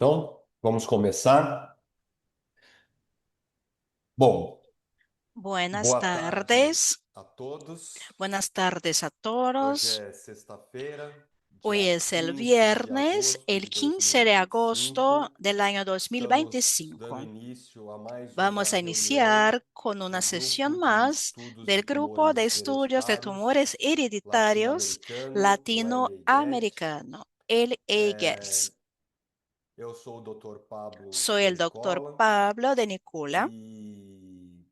Então, vamos começar. Bom, Buenas boa tarde tardes, a todos. buenas tardes a Hoje todos. é sexta-feira, Hoy dia es el 15 de viernes, agosto el de 15 de agosto 2025. del año Estamos dando 2025. início a mais Vamos uma a reunião iniciar con una do sesión Grupo de más Estudos de del Grupo de Tumores Estudios de Hereditários Tumores Hereditarios Latino-Americano, o LAGET. Latinoamericano, el EGETS. Eu sou o Dr. Pablo Soy de el doctor Nicola Pablo de Nicola e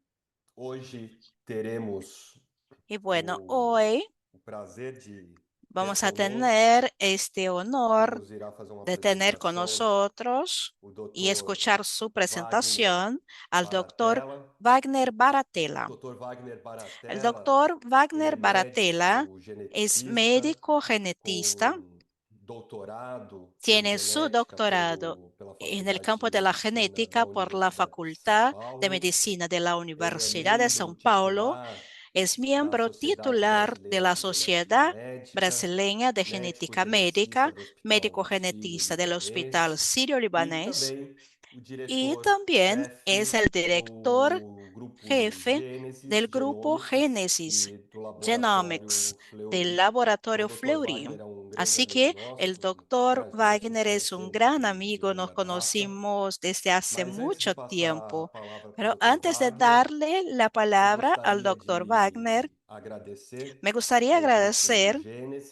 hoje teremos y bueno, o, hoy o prazer de ter vamos a conosco, tener este que honor nos irá fazer uma de tener con apresentação, nosotros o y Dr. escuchar su Wagner presentación al doctor Baratella. Wagner Baratella. Dr. Wagner El Baratella, doctor ele é Wagner Baratella médico es geneticista médico genetista, com doutorado em tiene su genética doctorado pela en el Faculdade de campo de la Medicina da genética por la Universidade de São Facultad de Paulo. Medicina de la Ele é Universidad de membro São Paulo. titular Es da miembro Sociedade titular de Brasileira la de Genética Sociedad Médica, Brasileña de médico Genética geneticista Médica, do Hospital médico genetista del Hospital Sírio-Libanês e Sirio-Libanés, também o y también es diretor-chefe el director do grupo jefe Gênesis del grupo Genômicos Génesis e do laboratório Genomics del Fleury. Então, laboratorio o Dr. Fleury. Wagner é um grande Así amigo que el nosso, né? doctor A gente já se Wagner es un conhecemos gran de amigo, nos longa data. conocimos desde hace Mas antes de mucho passar a tiempo. palavra para o Pero Dr. antes de Wagner, darle la eu palabra al gostaria doctor Wagner, de agradecer me gustaría ao grupo agradecer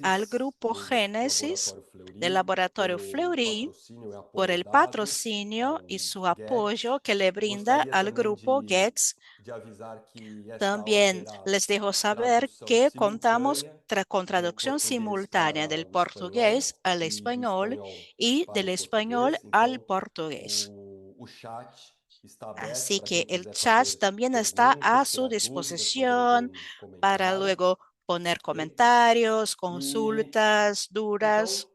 al Gênesis, grupo do Génesis Laboratório del Fleury, laboratorio pelo Fleury patrocínio e por apoio el dado patrocinio y ao su GET. apoyo que le brinda Gostaria al também grupo Getz. de avisar que esta aula También terá les dejo saber tradução que contamos simultânea con do traducción português simultánea para del o espanhol portugués al e do español espanhol y para del o español português. al Então, portugués. o chat está aberto Así para que quem el quiser chat fazer también está a perguntas, su tirar dúvidas, fazer disposición algum para comentário, luego poner ok? comentarios, E consultas, dudas. então,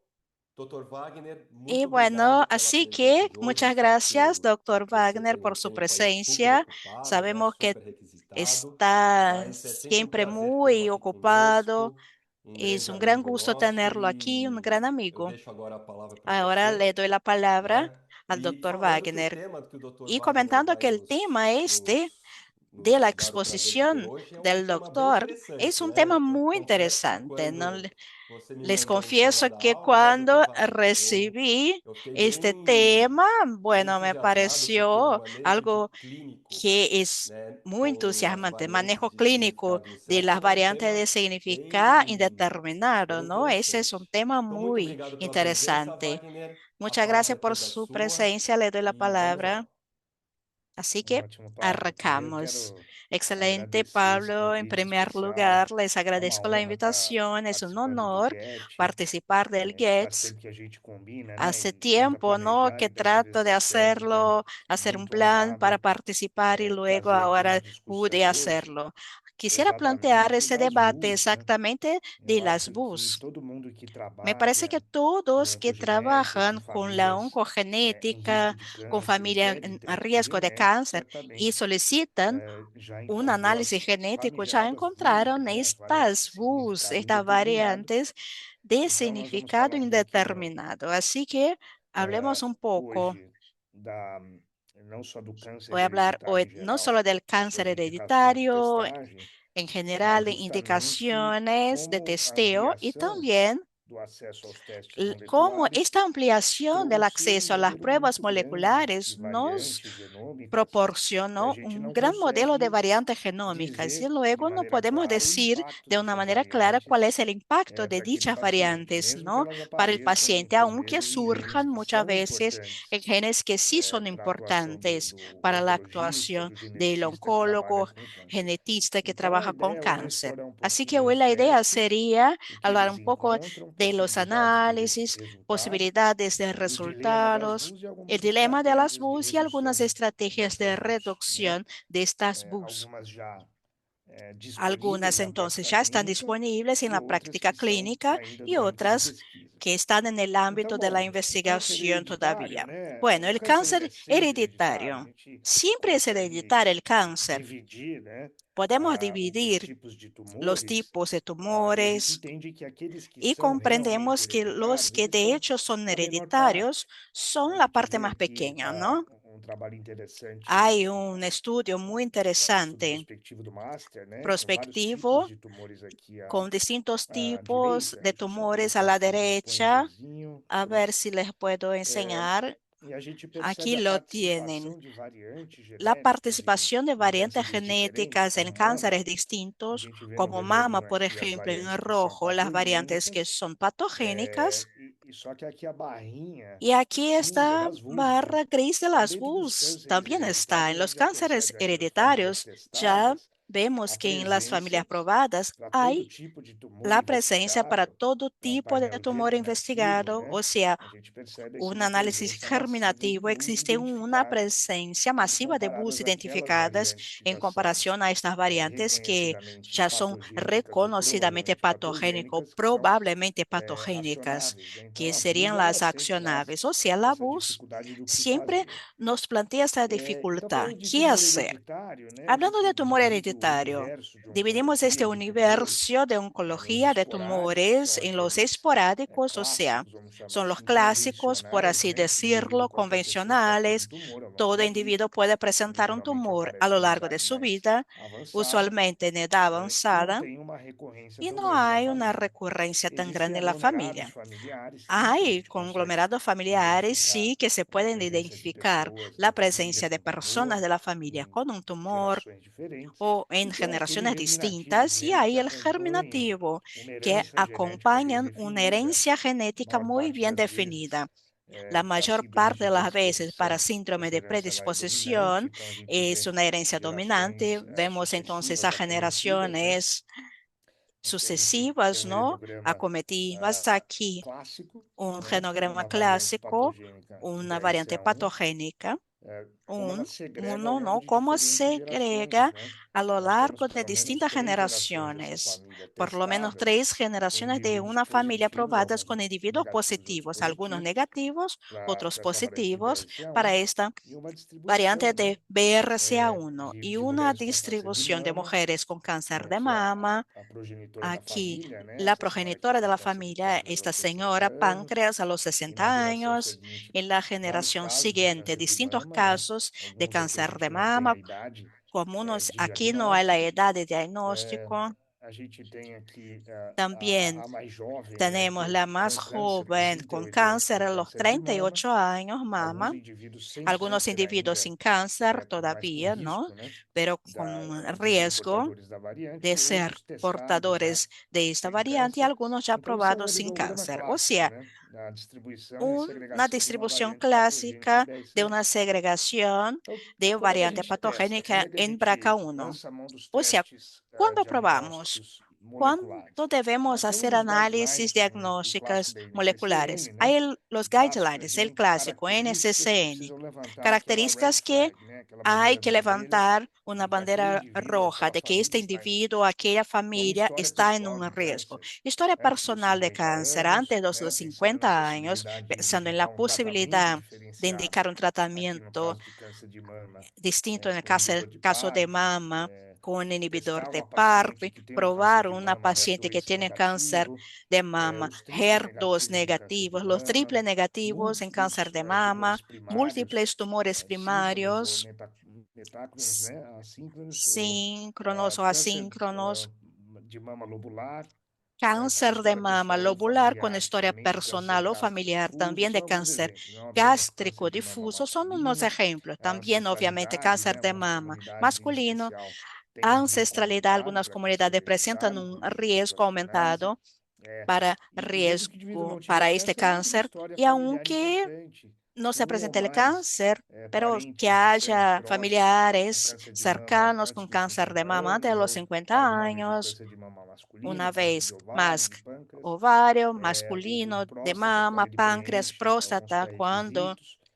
Dr. Wagner, Y muito bueno, obrigado pela así presença que de hoje. muchas Sei gracias, que doctor você Wagner, tem um por su tempo aí super presencia. ocupado, né? Sabemos que Super requisitado, está mas é sempre um siempre prazer tê-lo muy aqui ocupado. conosco, um Es grande un gran amigo gusto nosso tenerlo aquí, un gran e eu amigo. deixo agora a palavra para Ahora você, le doy la palabra né? al E doctor falando que o Wagner. tema que o Dr. Y Wagner comentando vai que el tema de la nos dar o prazer de ter exposición hoje é um del tema bem doctor es interessante, un né? tema Eu muy confesso que interesante, ¿no? quando você me Les mandou o tema confieso da que aula, né, Dr. cuando Wagner, recibí eu fiquei este tema, bem bueno, me entusiasmado porque o pareció manejo algo clínico, que es né, muy com as entusiasmante. variantes Manejo de clínico significado de las incerto é um variantes de tema significado bem, indeterminado, bem ¿no? Ese es un interessante. tema Então, muito muy obrigado pela presença, interesante. Wagner. A Muchas palavra gracias é por toda su sua presencia. Le doy la e vamos palabra. lá. Así que Ótimo, Pablo. Primeiro arrancamos. quero Excelente, agradecer esse Pablo. En convite primer especial. lugar, les É uma agradezco la honra estar invitación. Es un participando do honor GET. participar del Faz GETS. tempo que a gente combina, né? Hace E tenta tiempo, ¿no? planejar Que e dessa vez trato de deu certo. Então, hacerlo, hacer un muito plan para honrado. participar y luego Trazer aqui uma ahora pude discussão hoje hacerlo. Quisiera plantear exatamente ese das debate BUS, né? exactamente de Eu las acho que BUS. todo mundo que Me parece trabalha que todos com que oncogenética, com trabajan con la famílias em risco oncogenética, de con câncer e familia devem en ter a um riesgo de biomédico, cáncer y certamente solicitan já un encontrou análisis as genético, ya famigeradas BUS, encontraron né? estas Vários BUS, significados estas indeterminados. variantes de Então, nós vamos significado falar um pouquinho indeterminado. Así que hablemos un poco. hoje da não só do câncer Voy a hablar hereditário hoy em no geral, solo del as cáncer suas indicações de hereditario testagem, en mas general, de justamente indicaciones de como a testeo y ampliação también do acesso aos testes cómo moleculares esta ampliación del trouxe um acceso a las número pruebas muito grande de moleculares nos variantes genômicas que a proporcionó gente un não gran modelo de consegue variantes genómicas y dizer de luego no maneira podemos clara o decir impacto de una dessas manera clara cuál variantes es el impacto de para aquele dichas paciente, variantes, mesmo que ¿no? elas Para el apareçam, paciente, muitas aunque vezes, em genes surjan que muchas são veces en importantes genes que sí son para a atuação importantes do para la oncologista, actuación do del geneticista que trabalha oncólogo, com câncer. genetista que Então, a trabaja con ideia hoje é cáncer. explorar um Así que pouquinho hoy os la idea testes, sería o que hablar eles un poco encontram, de los possibilidades de análisis, resultado, posibilidades de o dilema das resultados, BUS e el algumas dilema de las estratégias de BUS y algunas redução estrategias de dessas BUS, né? reducción de estas BUS. Algumas já Algunas disponíveis na entonces prática ya están clínica disponibles en e la outras práctica que são clínica ainda y durante as otras que pesquisas. están en el Então, ámbito de la bom, o câncer investigación hereditário, todavía. né? Bueno, O el câncer ele é cáncer sempre hereditário, a hereditario gente siempre es consegue hereditario el cáncer. dividir, né, Podemos os dividir tipos de los tumores, tipos de e a gente tumores entende que aqueles que y são realmente comprendemos que los hereditários, que eles de são hecho son a menor parte. hereditarios son A la gente parte vê más aqui pequeña, ¿no? trabalho interessante, Hay un estudio muy um estudo interesante, prospectivo do Master, né, com vários tipos prospectivo, de tumores aqui con distintos à tipos direita. de Deixa eu só tumores a colocar la aqui um derecha. pointerzinho. A ver Pronto. si les puedo enseñar. E a gente Aquí percebe a lo tienen. participação de variantes La genéticas participación de em variantes cânceres diferentes, genéticas en como mama. cánceres A distintos, gente vê no como mama, vermelhinho por aqui as ejemplo, en variantes que são rojo, las variantes que patogênicas, son patogénicas. e só que aqui a barrinha Y aquí cinza esta das VUS, né? barra gris de Então, las dentro dos VUS cânceres también está. hereditários, En a gente los já cánceres percebe aqui nas famílias hereditarios ya testadas a vemos que en las familias presença probadas para todo hay tipo de tumor la presencia para investigado. todo É um tipo de painel tumor germinativo, investigado, né? o sea, A gente percebe aqui un uma análisis presença massiva de germinativo, VUS existe una identificadas presencia quando masiva de BUS comparadas àquelas identificadas variantes que en já são comparación a estas variantes que reconhecidamente ya son patogênicas ou reconocidamente provavelmente patogénicas o patogênicas, que são probablemente patogénicas, acionáveis, né? Então que a VUS serían ela las sempre traz accionables. O sea, la essa BUS dificuldade do que siempre fazer. nos plantea esta Então, dificultad. falando de ¿Qué tumor hacer? hereditário, né, a Hablando de gente tumor divide o hereditario, universo de dividimos este oncologia de tumores universo de nos oncología de esporádicos, que tumores são en los aqueles esporádicos, o sea, clássicos, vamos chamar son los assim, clásicos, por convencionais, así né, que todo indivíduo decirlo, pode ter acesso a um convencionales. tumor ao longo Todo da vida, individuo puede ele presentar un geralmente tumor a aparece lo numa largo de idade su mais vida, avançada, usualmente en edad e não avanzada, tem uma recorrência y tão no grande na hay una família. recurrencia tan Existem grande en la aglomerados familia. familiares, sim, que a Hay gente consegue conglomerados familiares, identificar sí, que se a pueden presença de identificar pessoas la da família presencia de com personas tumor de la familia em con un tumor gerações diferentes, o e en tem aquele generaciones germinativo distintas, y mesmo que hay el acompanha germinativo uma que herança genética bem acompañan una definida, herencia a genética maior muy parte bien das vezes definida. La para mayor síndromes parte de de las veces para predisposição, síndrome essa de herança ela é dominante, predisposición então a gente es vê una herencia dominante. gerações Vemos entonces sucessivas a acometidas, né? generaciones Aqui a gente tem sucesivas, um ¿no? hemograma Acometidas aquí. clássico, Un né? genograma Uma variante clásico, patogênica una variante 10CA1, patogénica, como ela segrega ao uno, longo ¿no? de Cómo diferentes gerações, segrega né? a lo Nós temos largo de pelo menos distintas 3 gerações dessa generaciones, família por lo menos testadas, 3 generaciones com de indivíduos una familia positivos, probadas alguns con individuos negativos, outros positivos, algunos positivos, negativos, para otros essa variante positivos, BRCA1, para esta e uma variante distribuição, né? de BRCA1 y De una mulheres com câncer de distribución de mama, mujeres con cáncer de que mama. a progenitora da Aquí, família, né? la Essa senhora aqui progenitora de tem la câncer de familia, pâncreas esta aos 60 señora anos, páncreas a los e na 60 geração años, seguinte, en la vários generación casos de siguiente, câncer de distintos mama, né? casos de Alguns aqui a cáncer gente de não tem a mama, idade como unos, de aquí no hay la diagnóstico. edad de diagnóstico. A gente tem aqui También a mais jovem, né? tenemos Que la com más câncer, com joven con 38 anos, cáncer com a los câncer de mama. 38 años, Alguns mama. indivíduos sem Algunos câncer individuos ainda, sin cáncer mas com todavía, ¿no? risco, né? Pero con De ser riesgo portadores da variante, de ser outros testados já portadores de esta sem variante y câncer. algunos ya Então, isso é um probados sin helicograma cáncer. O clássico, sea, né? Da distribuição e a una segregação de uma distribución variante patogênica em clásica de 10CA. una segregación Então, de como é que a variante gente testa? Como patogénica é que a en gente BRCA1. lança a mão dos O sea, testes ¿cuándo probamos? diagnósticos ¿Cuándo moleculares? debemos Nós temos hacer os análisis guidelines, o clássico diagnósticos da NCCN, moleculares? né? Hay los Básicas guidelines, el e clásico características que NCCN, precisam levantar aquela red características que flag, né? Aquela hay bandeira que vermelha levantar de una que aquele bandera indivíduo, roja aquela de que este família está em individuo, risco. aquella Como familia história está en pessoal un de riesgo. câncer Historia antes dos personal de 50 cáncer anos, antes de né? los Pensando na 50 años, possibilidade de pensando en la indicar um tratamento posibilidad de diferenciado, indicar un aqui no tratamiento caso de câncer de mama, distinto en el com inibidor de caso de PARP, mama, con un inhibidor testar de uma paciente PARP, que tem um câncer probar de una mama paciente que HER2 tiene cáncer negativo, de mama, os triplos HER2 negativos em câncer de negativos, los mama, triple negativos en cáncer múltiplos de mama, tumores primários, múltiples tumores síncronos ou primarios, metácronos, né, assíncronos, ou síncronos o câncer asíncronos, de mama lobular, com cáncer de história mama pessoal ou lobular con familiar, historia também de câncer personal o gástrico familiar, difuso, también de são alguns cáncer exemplos, né? Obviamente, câncer gástrico de mama difuso, son unos masculino, ejemplos. a También, obviamente, ancestralidade, cáncer né? de Algumas mama comunidades em masculino, especial têm um risco ancestralidad, aumentado algunas para câncer comunidades presentan hereditário un por meio de riesgo citocinase. aumentado É, para e mesmo que o indivíduo riesgo não tiver para este câncer, mas uma cáncer história y familiar aunque importante, no se com um ou presente el mais cáncer, pero que parentes externos haya próximos com familiares câncer de mama cercanos antes con dos cáncer de 50 mama antes de anos, los ou 50 mais uma vez o años, câncer de mama masculino, una câncer de vez ovário, más de pâncreas, ovario o masculino de próstata, quando mama, ele páncreas, preenche alguns próstata, cuando pré-requisitos,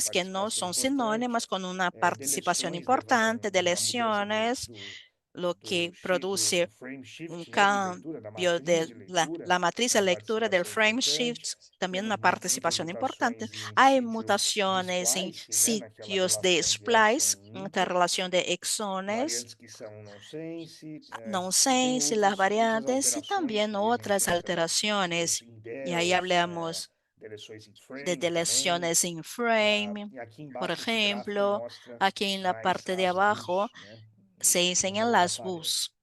sociales que no son sinónimas con una participación importante de lesiones lo que produce do frame un shift, né, de leitura, da cambio matriz de de leitura, la matriz de uma lectura del participação frame importante. shift, también una Temos muitas participación importante. mutações em Hay sítios de mutaciones en splice, né, naquela sitios de relação de exon splice, e inter, interrelación de exones, variantes que são nonsense, e tem nonsense, las outras variantes y alterações también que a gente otras entra nos alteraciones. Y ahí indels, hablamos deleções em de frame também. deleciones en frame. E aqui Por embaixo esse gráfico ejemplo, mostra aquí en la mais parte de as abajo BUS, né, se em enseñan relação à las aparência. BUS,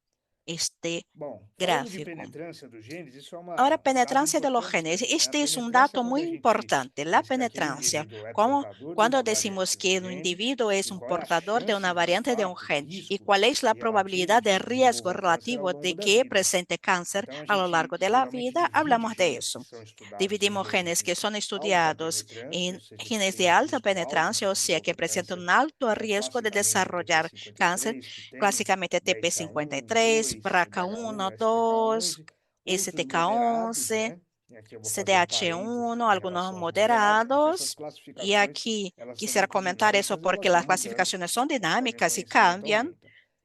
este Bom, falando de gráfico. penetrância dos genes, isso é Ahora, um dado penetrancia de los importante genes. também, né? A Este es un penetrância é dato quando muy a gente importante, la diz que aquele penetrancia. indivíduo é Como portador de cuando uma decimos variante de que un gene individuo es e un qual é a portador de una chance, de variante de un fato, de gen y risco cuál es la relativo probabilidad de de que riesgo desenvolva câncer ao relativo longo de da que vida. presente cáncer Então, a a lo gente largo de la geralmente vida, divide hablamos de genes que eso. são estudados em Dividimos genes genes que de son alta estudiados penetrância, ou en seja, que genes tem de um alta risco alto penetrancia, de o sea, que desenvolver presentan câncer, un alto riesgo de classicamente desarrollar cáncer, TP53, que tem clásicamente 10K1, TP53, 2, o BRCA1, BH1, 2, STK11, outros moderados, STK11, né? E aqui eu vou fazer um parênteses CDH1, em algunos relação aos moderados, porque essas moderados. Y classificações, aquí elas são quisiera muito comentar eso dinâmicas e porque elas las vão mudando clasificaciones son conforme o dinámicas y conhecimento cambian aumenta.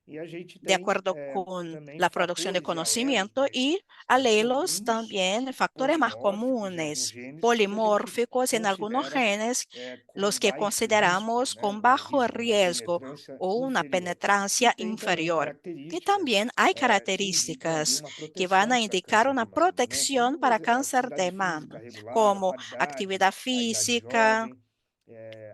E a gente de tem acuerdo con também la producción de fatores e alelos conocimiento mais, y mais alelos comuns, también, factores más polimórficos em alguns comunes, genes que a gente polimórficos en algunos considera genes, com los que baixo risco, consideramos né? con Um bajo risco, uma riesgo penetrância o una inferior. E penetrancia tem também inferior. Y características también hay que indicam ali características uma que van a proteção para indicar câncer una de mama, né? protección Como para a cáncer atividade de física mama, regular, a como paridade, actividad a idade física, jovem,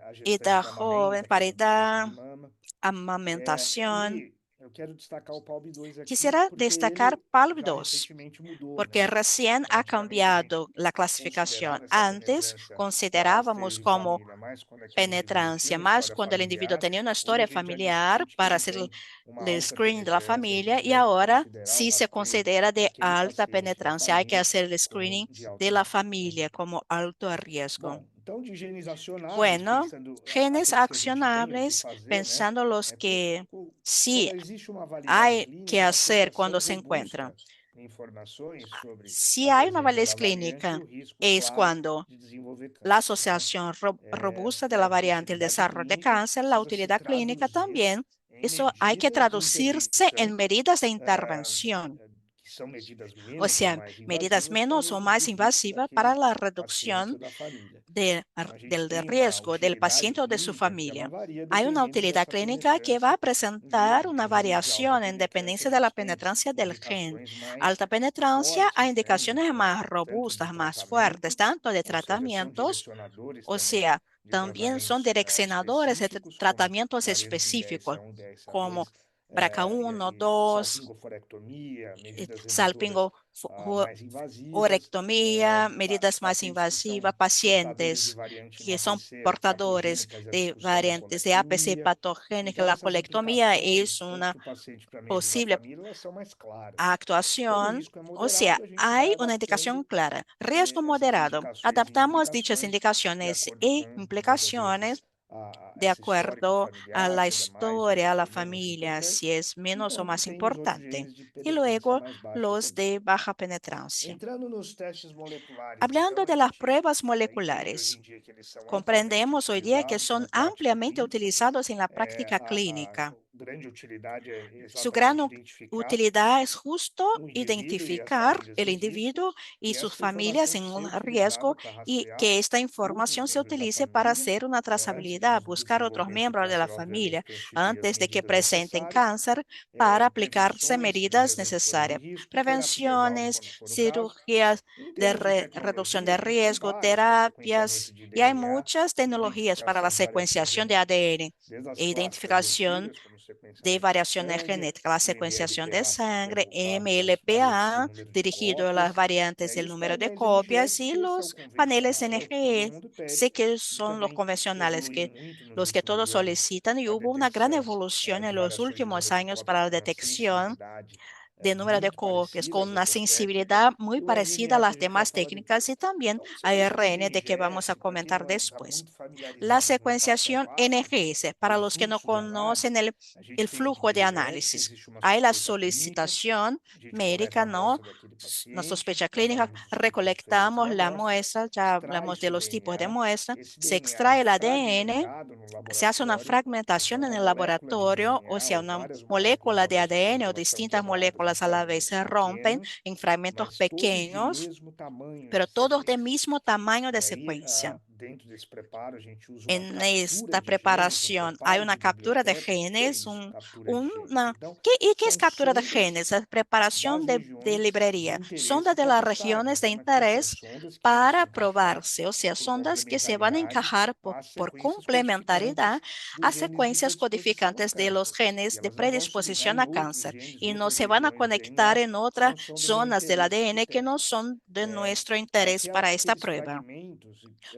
a gestante edad que joven, amamenta, fazendo câncer paridad, de mama. amamentación. E eu quero destacar o PALB2 aqui, Quisiera porque destacar ele já PALB2 recentemente mudou, porque né? recién ha Antigamente a gente cambiado la clasificación. considerava essa Antes penetrância para considerábamos rastreio de como família mais quando aquele indivíduo tinha penetrancia uma más história cuando el individuo familiar. tenía una Hoje a historia gente já familiar discute que para ele hacer tem uma el alta screening de la penetrância, a familia gente y deve ahora considerar o sí se rastreio considera de daquele alta paciente da penetrancia. Hay que família hacer el como screening de alto de la risco, né? familia como alto riesgo. Bom, então de genes acionáveis, Bueno, pensando genes aqueles que a gente tem o que accionables, fazer, né? pensando los que Quando sí existe uma validade hay que clínica, uma hacer associação cuando se encuentran. robusta de informações sobre Si a hay una presença validez da variante e clínica, o risco, es claro, cuando de desenvolver la câncer, né? asociación robusta de la Essa variante y el utilidade desarrollo de clínica cáncer, la precisa se utilidad clínica traduzir también, em eso hay que medidas de traducirse en intervenção, medidas de ah, intervención, que são medidas o menos ou sea, mais medidas invasivas para menos o reduzir más o risco invasivas para daquele la paciente reducción ou da família. Então, a gente del tem uma riesgo del utilidade paciente o de su clínica que ela familia. varia Hay una dependendo utilidad dessa clínica que va a penetrância em presentar genes. una Genes de alta variación en penetrância, dependencia de la eles têm penetrancia del gen. indicações mais Alta penetrancia a fortes, né? indicaciones más Tanto de robustas, más fuertes, tratamento, tanto de ou seja, são tratamientos, direcionadores o também sea, de también son tratamentos direccionadores de específicos, como tratamientos variante em específicos, DSA1, como DSA2, BRCA1, e 2, salpingoforectomia, medidas redutoras salpingo, mais invasivas, orectomía, medidas más pacientes que invasivas, são portadores de pacientes variante no que son APC portadores patogênica, a de discussão da variantes de APC colectomia. patogénica. Então, La essas colectomía implicações, es tanto una para o paciente para membros da posible família, elas são mais claras. Quando o actuación, risco é o sea, moderado, a gente vai hay una indicación adaptando clara. Riesgo essas moderado. indicações e Adaptamos dichas implicações de indicaciones acordo e com, muitas vezes, implicaciones de esse histórico acuerdo a familiar, la se ele é mais historia, a la ou menos familia, importante. si es menos o Então, más tem os outros importante. genes de Y penetrância luego mais baixa los também. de baja penetrancia. Entrando nos testes moleculares, então, Hablando a de las gente pruebas entende hoje moleculares, em dia que eles são amplamente comprendemos hoy día que utilizados son na prática ampliamente clínica. utilizados en la práctica A clínica. grande utilidade é Su gran exatamente identificar utilidad es justo o indivíduo e as identificar famílias el em risco individuo y e sus esta familias informação en un ser riesgo utilizada para y rastrear que esta outros información se membros da utilice para família hacer una antes trazabilidad, de buscar otros desenvolver esse miembros de la câncer, obviamente familia constituir as antes de que medidas presenten necessárias, cáncer para aplicarse prevenções de medidas prevenções de necesarias, risco, terapias-alvo prevenciones, quando for o caso. cirugías Em de termos de reducción tecnologia, de a gente tem riesgo, várias para sequenciamento terapias, de y hay DNA muchas e tecnologías para la identificação de variações secuenciación de genéticas, ADN desde as e clássicas identificación antigas, como de sequenciamento de variaciones sangue, genéticas, la o secuenciación de MLPA, sangre, resultado das variantes de MLPA, número de dirigido a las cópias, variantes e del os número de painéis copias, NGS, y que esse é o los paneles convencional, é o que todo NGE, mundo sé pede, que e son los também convencionales, evoluiu que muito nos los que todos últimos anos solicitan, y para hubo una gran detecção evolución de en los variações de últimos número de años cópias para la com uma detección sensibilidade de número de copias, con una sensibilidad muy parecida a las demás técnicas y también a ARN, de que vamos a comentar después. La secuenciación NGS, para los que no conocen el flujo de análisis. Hay la solicitación médica, ¿no? Una sospecha clínica, recolectamos la muestra, ya hablamos de los tipos de muestra, se extrae el ADN, se hace una fragmentación en el laboratorio, o sea, una molécula de ADN o distintas moléculas a la vez se rompen en fragmentos pequeños, pero todos del mismo tamaño de secuencia. En esta preparación hay una captura de genes, ¿Qué es captura de genes? Es preparación de librería, sondas de las regiones de interés para probarse, o sea, sondas que se van a encajar por complementariedad a secuencias codificantes de los genes de predisposición a cáncer y no se van a conectar en otras zonas del ADN que no son de nuestro interés para esta prueba.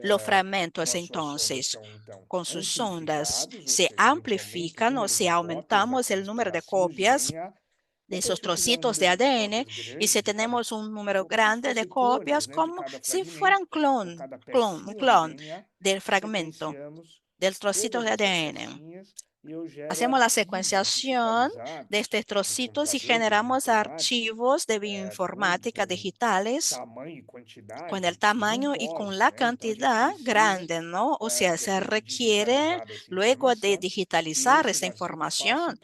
Los fragmentos, entonces, con sus sondas, se amplifican o se aumentamos el número de copias de esos trocitos de ADN y si tenemos un número grande de copias, como si fueran un clon del fragmento, del trocito de ADN. Hacemos la secuenciación de estos trocitos y generamos archivos de bioinformática digitales con el tamaño y con la cantidad grande, ¿no? O sea, se requiere luego de digitalizar esta información,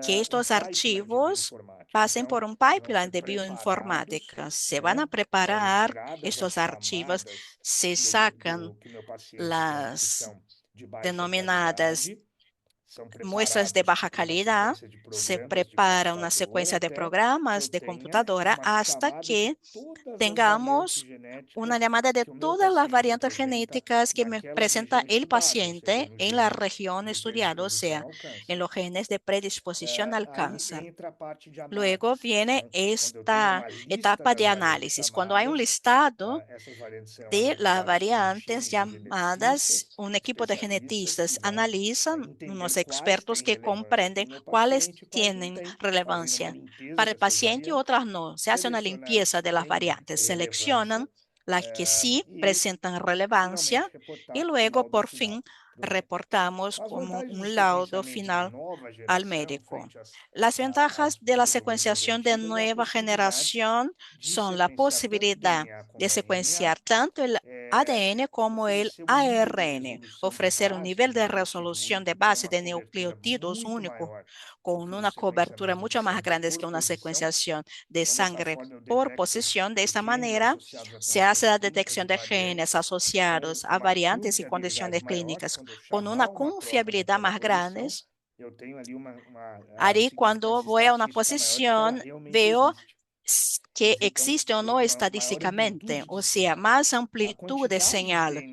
que estos archivos pasen por un pipeline de bioinformática. Se van a preparar estos archivos, se sacan las denominadas muestras de baja calidad, se prepara una secuencia de programas de computadora hasta que tengamos una llamada de todas las variantes genéticas que me presenta el paciente en la región estudiada, o sea, en los genes de predisposición al cáncer. Luego viene esta etapa de análisis. Cuando hay un listado de las variantes llamadas, un equipo de genetistas analizan, unos expertos que comprenden cuáles tienen relevancia para el paciente y otras no. Se hace una limpieza de las variantes, seleccionan las que sí presentan relevancia y luego por fin reportamos como un laudo final al médico. Las ventajas de la secuenciación de nueva generación son la posibilidad de secuenciar tanto el ADN como el ARN, ofrecer un nivel de resolución de base de nucleótidos único con una cobertura mucho más grande que una secuenciación de sangre por posición. De esta manera, se hace la detección de genes asociados a variantes y condiciones clínicas con una confiabilidad más grande. Ahí cuando voy a una posición, veo que existe o no estadísticamente, o sea, más amplitud de señal.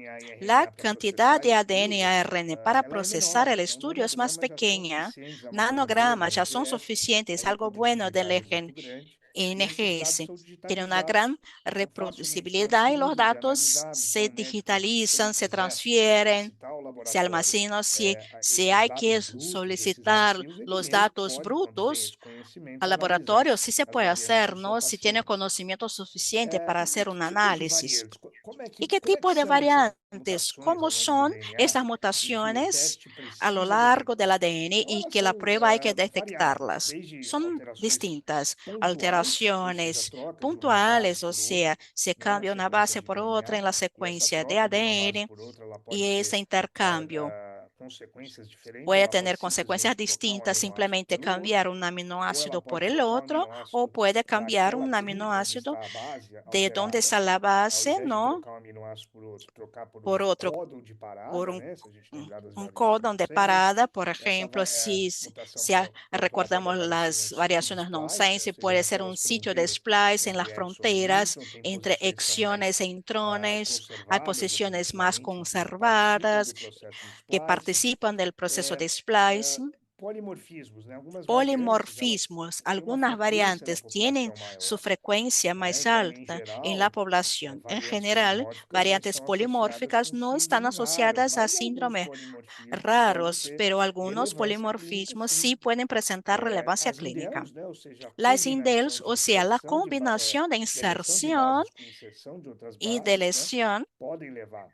La cantidad de ADN y ARN para procesar el estudio es más pequeña. Nanogramas ya son suficientes, algo bueno del NGS. Tiene una gran reproducibilidad y los datos se digitalizan, se transfieren, se almacenan. Si hay que solicitar los datos brutos al laboratorio, sí se puede hacer, ¿no? Si tiene conocimiento suficiente para hacer un análisis. ¿Y qué tipo de variantes? ¿Cómo son estas mutaciones a lo largo del ADN y que la prueba hay que detectarlas? Son distintas alteraciones puntuales, o sea, se cambia una base por otra en la secuencia de ADN y ese intercambio puede tener consecuencias distintas, simplemente cambiar un aminoácido por el otro o puede cambiar un aminoácido de donde está la base, ¿no? Por otro, por un códon de parada, por ejemplo, recordamos las variaciones nonsense, puede ser un sitio de splice en las fronteras entre exones e intrones, hay posiciones más conservadas que participan del proceso de splicing. polimorfismos, né? Algumas variantes, elas Polimorfismos, têm uma algunas frequência na variantes tienen população su maior, frecuencia né? más Então, em alta en la geral, población. En variantes general, polimórficas não variantes são associadas polimórficas com no están síndromes raras, asociadas a mas alguns síndromes polimorfismos podem raros, ter pero algunos relevância clínica, polimorfismos sim. sí pueden presentar relevancia As clínica. indels, né? Ou seja, a Las combinação indels, de o sea, la inserção combinación de deleção de inserción bases com inserção de outras y bases, né? deleción, Podem levar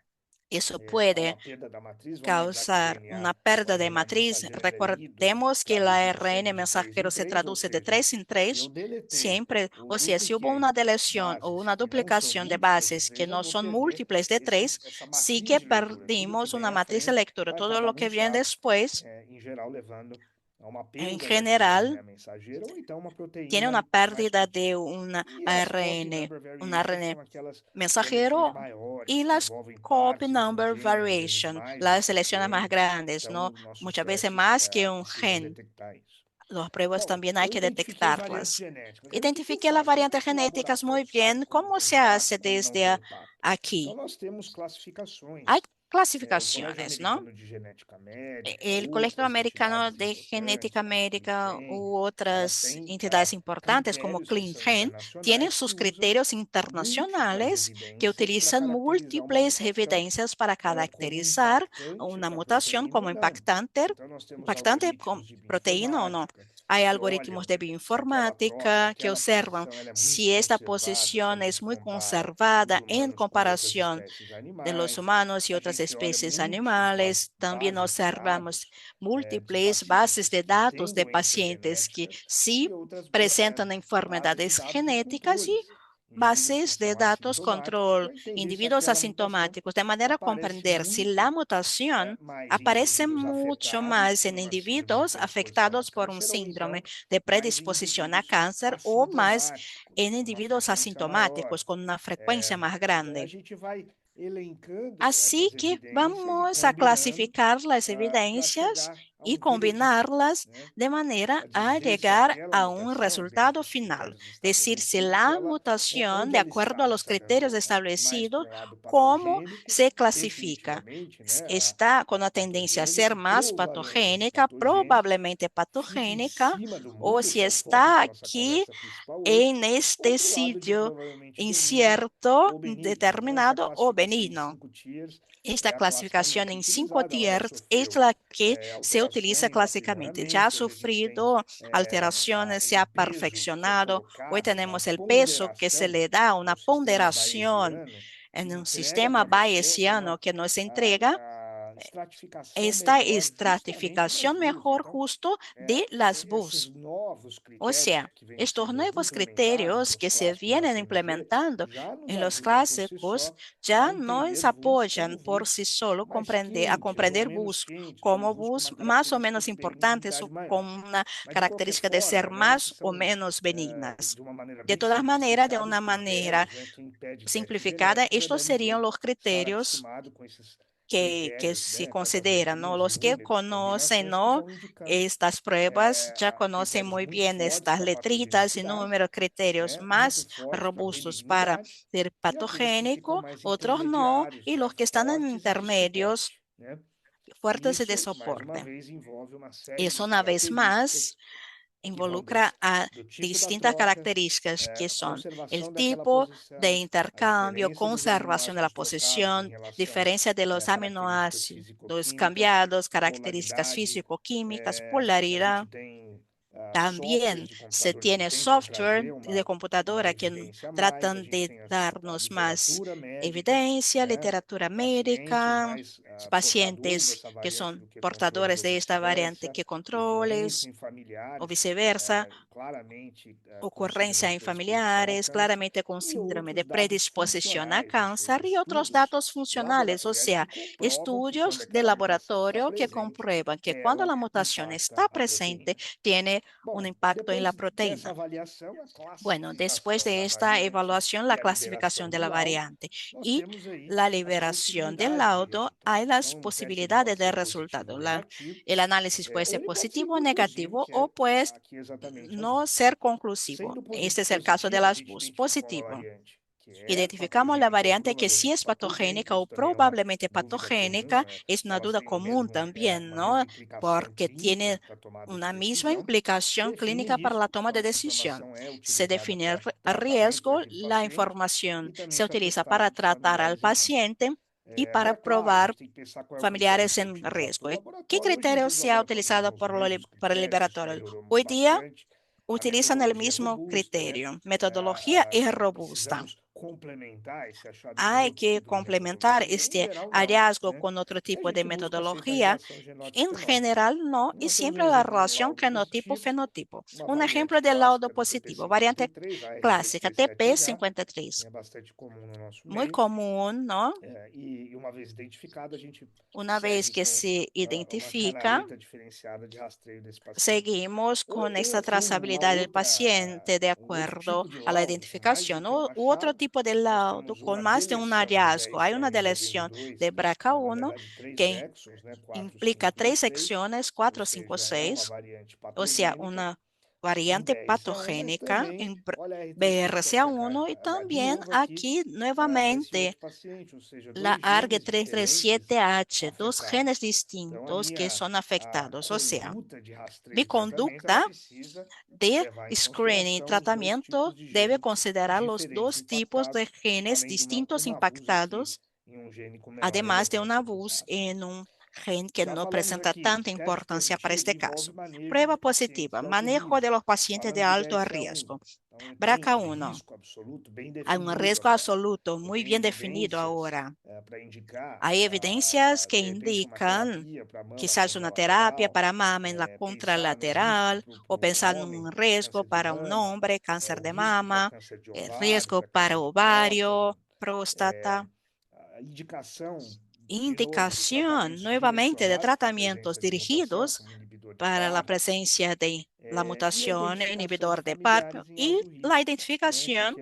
eso a puede uma perda da matriz. Vamos lembrar que o causar DNA, una o pérdida de RNA matriz. mensageiro, ele é lido, Recordemos que el traduzido ARN sempre de 3 em mensajero se 3, ou traduce de seja, 3 en se eu 3, deletei siempre, ou o sea, si hubo dupliquei una deleción o bases una que não são duplicación de múltiplas de bases que 3, eu no vou son perder múltiples de 3, essa sí matriz que de leitura. Tudo que perdimos vem una à matriz de frente lectura. vai Todo acabar lo num que viene saco, después, em geral levando a uma en perda daquele general, RNA mensageiro ou então uma tiene una proteína mais pérdida de pequena. un E as copy ARN, number un variations ARN são aquelas deleções mensajero maiores y que las envolvem copy partes do number gene, às vezes variation, mais do las que um selecciones más gene. grandes, ¿no? Então, nossos Muchas veces testes más que un precisam gen. detectar isso. Las pruebas Bom, también hay eu que identifiquei variantes detectarlas. genéticas. É muito Identifiqué las fácil. Como é variantes que o genéticas muy laboratório sabe bien. como ¿Cómo tem se impacto, hace como não tem desde impacto? Então, aquí? nós temos Hay classificações. O Colégio clasificaciones, ¿no? Americano de Genética Médica El ou Colegio outras Americano entidades de importantes, Genética como Médica ClinGen, u elas otras têm entidades importantes como critérios que são ClinGen tienen internacionais que sus usam criterios múltiplas internacionales que evidências para utilizan caracterizar uma múltiples mutação evidencias para como caracterizar impactante una na mutación proteína como ou não. impactante, Então, nós temos impactante algoritmos con de proteína o no. bioinformática Hay que algoritmos olham de se bioinformática que aquela observan posição ela é muito si esta conservada, se a posición es gente muy compara conservada os en humanos com outras comparación espécies de los animais. humanos y A otras gente olha especies múltiplas animales. También bases de observamos dados de múltiples bases pacientes de que datos têm de doenças pacientes que genéticas sí e outras presentan bases de enfermedades dados de genéticas y controles, indivíduos que bases de são datos assintomáticos, control, para entender se individuos aquela mutação asintomáticos, de manera a aparece comprender si la muito mutación mais em aparece indivíduos mucho afetados más por en uma síndrome de individuos predisposição a afectados por un câncer ou síndrome então de mais em predisposición a indivíduos cáncer o más assintomáticos, en com uma individuos frequência maior. asintomáticos con una frecuencia más Então, a grande. gente vai elencando Así essas que evidências e vamos a combinando clasificar las para evidencias chegar a y um veredicto, combinarlas né? de manera Para a dizer se llegar aquela a un mutação dentro resultado dos final. critérios Decir si estabelecidos, la ela, mutación, onde de ela acuerdo a está, los está dando criterios mais para establecidos, um lado cómo patogênico, se clasifica. definitivamente, né? Está con la tendencia a ser Patogênico, más provavelmente patogénica, patogênico, probablemente fica em patogénica, cima do o muro, si que é o foco está da nossa aquí conversa principal hoje, en ou este para o lado de sitio provavelmente benigno incierto, ou benigno, né? Essa determinado o classificação em benigno. 5 tiers Esta é a clasificación classicamente en 5 utilizada. Ela tiers es sofreu la que se utiliza alterações clásicamente. Ya ha aprimoramentos. Hoje a gente tem sufrido alteraciones, se o ha peso que é perfeccionado. Hoy colocado na tenemos el peso que se ponderação le da, una no sistema ponderación bayesiano, que en un entrega sistema para você bayesiano que nos entrega a estratificação esta melhor justamente das estratificación BUS. mejor Então, justo de las esses BUS. novos O critérios sea, que vêm estos sendo nuevos implementados criterios nos que se clássicos vienen ACMG implementando já nos en los ajuda por si clásicos só a ya nos entender VUS como apoyan por VUS sí solo mais a quentes ou comprender menos bus quentes, ou como VUS com bus uma más o característica menos de importantes o benignidade maior. con una Mas, de qualquer característica de ser forma, né, esses más o são, menos benignas. de uma maneira De bem todas maneras, de simplificada, os una manera critérios, né? Quem pede teste simplificada, genético já estos deve serían los estar criterios acostumado com esses que critérios, se né? Essas consideran, ¿no? letrinhas, Los que números, conocen, combinações que ¿no? vão indicando Estas pruebas ya conocen critérios muy muito bien fortes estas para letritas y patogenicidade, números, criterios né? Muito más fortes para robustos para benignidade, ser e aqueles que ficam patogénico, mais otros no, intermediários, y né? los que están en Fortes e de intermedios, suporte, né? E fuertes y de isso, mais uma soporte. vez, envolve uma série de Eso una vez más características que vão involucra desde a do tipo da distintas troca, características que son el conservação daquela tipo de posição, a intercambio, diferença dos conservación de la aminoácidos trocados em posición, relação diferencia de los a características aminoácidos físico-químicas, cambiados, características polaridade. físico-químicas, A gente polaridad. tem softwares También de se computadores que tiene tentam software trazer de uma computadora que evidência a mais. A tratan gente de tem a darnos más literatura médica, evidencia, né? literatura Pacientes médica, mais portadores pacientes dessa que variante son do que controles portadores ou de esta variante vice-versa, que ocorrência controles em o familiares, viceversa, claramente com síndrome ocurrencia de en predisposição a familiares, câncer, claramente con e síndrome outros de dados predisposición a funcionais, ou seja, cáncer y otros estudos datos funcionales, o laboratoriais que sea, comprovam que quando estudios de aquela mutação está laboratorio que presente, comprueban que cuando ela la mutación impacta está a presente, proteína. tiene un Bom, impacto en la depois dessa proteína. avaliação, a Bueno, después classificação de da esta variante evaluación, la e a clasificación liberação de do la laudo, variante nós y temos aí la as liberación del possibilidades de laudo, resultado. hay las Então, o teste ele pode posibilidades de ser positivo resultado. ou negativo, El análisis puede ou ser ele pode ser positivo o conclusivo, negativo que o é pues aqui exatamente as no BUS. ser conclusivo. Sendo Este es el caso de positivo, a las gente BUS. identificou uma Positivo. variante Identificamos la variante que sí es patogénica o probablemente patogénica, es una duda común también, ¿no? Porque tiene una misma implicación clínica para la toma de decisión. Se define el riesgo, la información se utiliza para tratar al paciente y para probar familiares en riesgo. ¿Qué criterio se ha utilizado para el liberatorio? Hoy día utilizan el mismo criterio. Metodología es robusta. Hay que complementar este hallazgo con otro tipo de metodología. En general, no, y siempre la relación genotipo-fenotipo. Un ejemplo de laudo positivo, variante clásica, TP53. Muy común, ¿no? Una vez que se identifica, seguimos con esta trazabilidad del paciente de acuerdo a la identificación u otro tipo de laudo con más de un hallazgo. Hay una deleción de BRCA1 que implica 3 secciones, 4, 5, 6, o sea, una variante patogénica en BRCA1 y también aquí nuevamente la ARG337H, dos genes distintos que son afectados, o sea, mi conducta de screening y tratamiento debe considerar los dos tipos de genes distintos impactados, además de un abuso en un gen que no presenta tanta importancia para este caso. Prueba positiva, manejo de los pacientes de alto riesgo. BRCA1, hay un riesgo absoluto muy bien definido ahora. Hay evidencias que indican quizás una terapia para mama en la contralateral o pensar en un riesgo para un hombre, cáncer de mama, riesgo para ovario, próstata. Indicación nuevamente de tratamientos dirigidos para la presencia de la mutación inhibidor de PARP y la identificación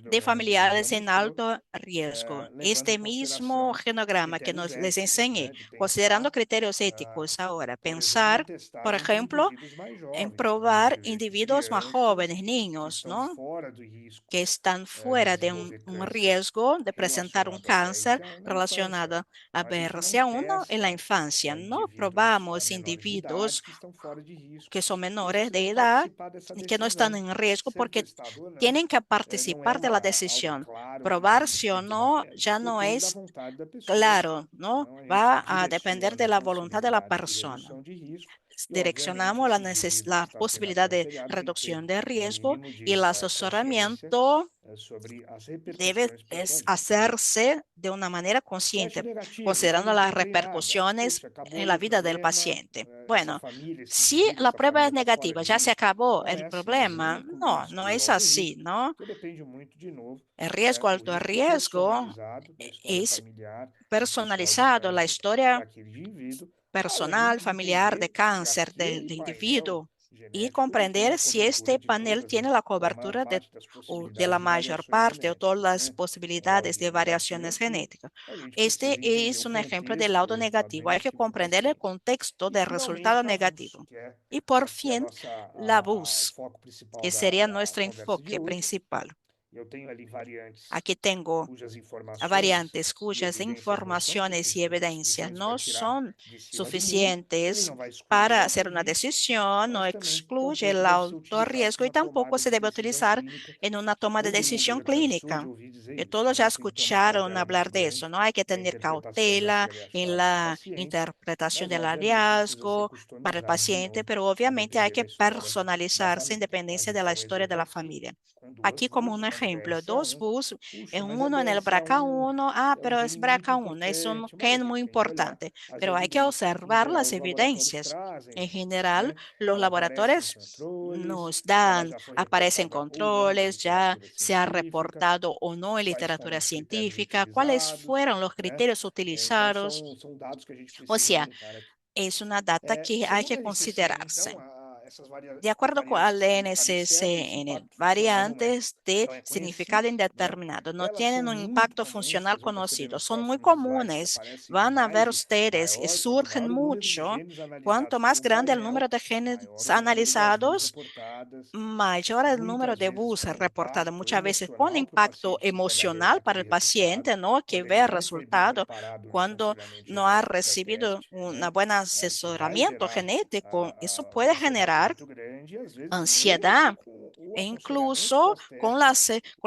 de familiares en alto riesgo. Este mismo genograma que les enseñé, considerando criterios éticos ahora, pensar, por ejemplo, en probar individuos más jóvenes, niños, ¿no? Que están fuera de un riesgo de presentar un cáncer relacionado a BRCA1 en la infancia. No probamos individuos que son menores de edad y que no están en riesgo porque tienen que participar de la decisión. Probar sí o no ya no es claro, ¿no? Va a depender de la voluntad de la persona. Direccionamos la posibilidad de reducción de riesgo y el asesoramiento debe hacerse de una manera consciente, considerando las repercusiones en la vida del paciente. Bueno, si la prueba es negativa, ¿ya se acabó el problema? No, no es así, ¿no? El riesgo, alto riesgo, es personalizado, la historia personal, familiar de cáncer del individuo y comprender si este panel tiene la cobertura de la mayor parte o todas las posibilidades de variaciones genéticas. Este es un ejemplo de laudo negativo. Hay que comprender el contexto del resultado negativo. Y por fin, la BUS, que sería nuestro enfoque principal. Aquí tengo variantes cuyas informaciones y evidencias no son suficientes para hacer una decisión, no excluye el alto riesgo y tampoco se debe utilizar en una toma de decisión clínica. Que todos ya escucharon hablar de eso, ¿no? Hay que tener cautela en la interpretación del hallazgo para el paciente, pero obviamente hay que personalizarse en dependencia de la historia de la familia. Aquí como un ejemplo, dos bus en uno en el BRCA1, pero es BRCA1, es un gen muy importante, pero hay que observar las evidencias. En general, los laboratorios nos dan, aparecen controles, ya se ha reportado o no en literatura científica, cuáles fueron los criterios utilizados. O sea, es una data que hay que considerarse. de acuerdo con al variantes cabem certo, esse NCCN, impacto funcional não médico. variantes de Então, é significado conhecido, né? indeterminado no Elas são tienen un muito impacto comuns, funcional vocês vão perceber conocido, nos son muy próximos slides que comunes, aparecem van a ver mais, ustedes y quanto surgen maior o número de mucho. genes Cuanto analisados por más um grande el painel, número de genes maior o número de ABUs analizados, reportadas, mayor el número muitas de vezes bus com reportados, impacto muchas veces con emocional para o impacto paciente que pega emocional para aquele el resultado, paciente, ¿no? Que quando ele ve el não foi bem resultado preparado no cuando aconselhamento no ha genético recibido pré-teste, un né? buen Isso vai asesoramiento gerar genético. Eso uma puede ansiedade generar muito grande e, às vezes, mesmo ansiedad. com o E aconselhamento incluso pós-teste, con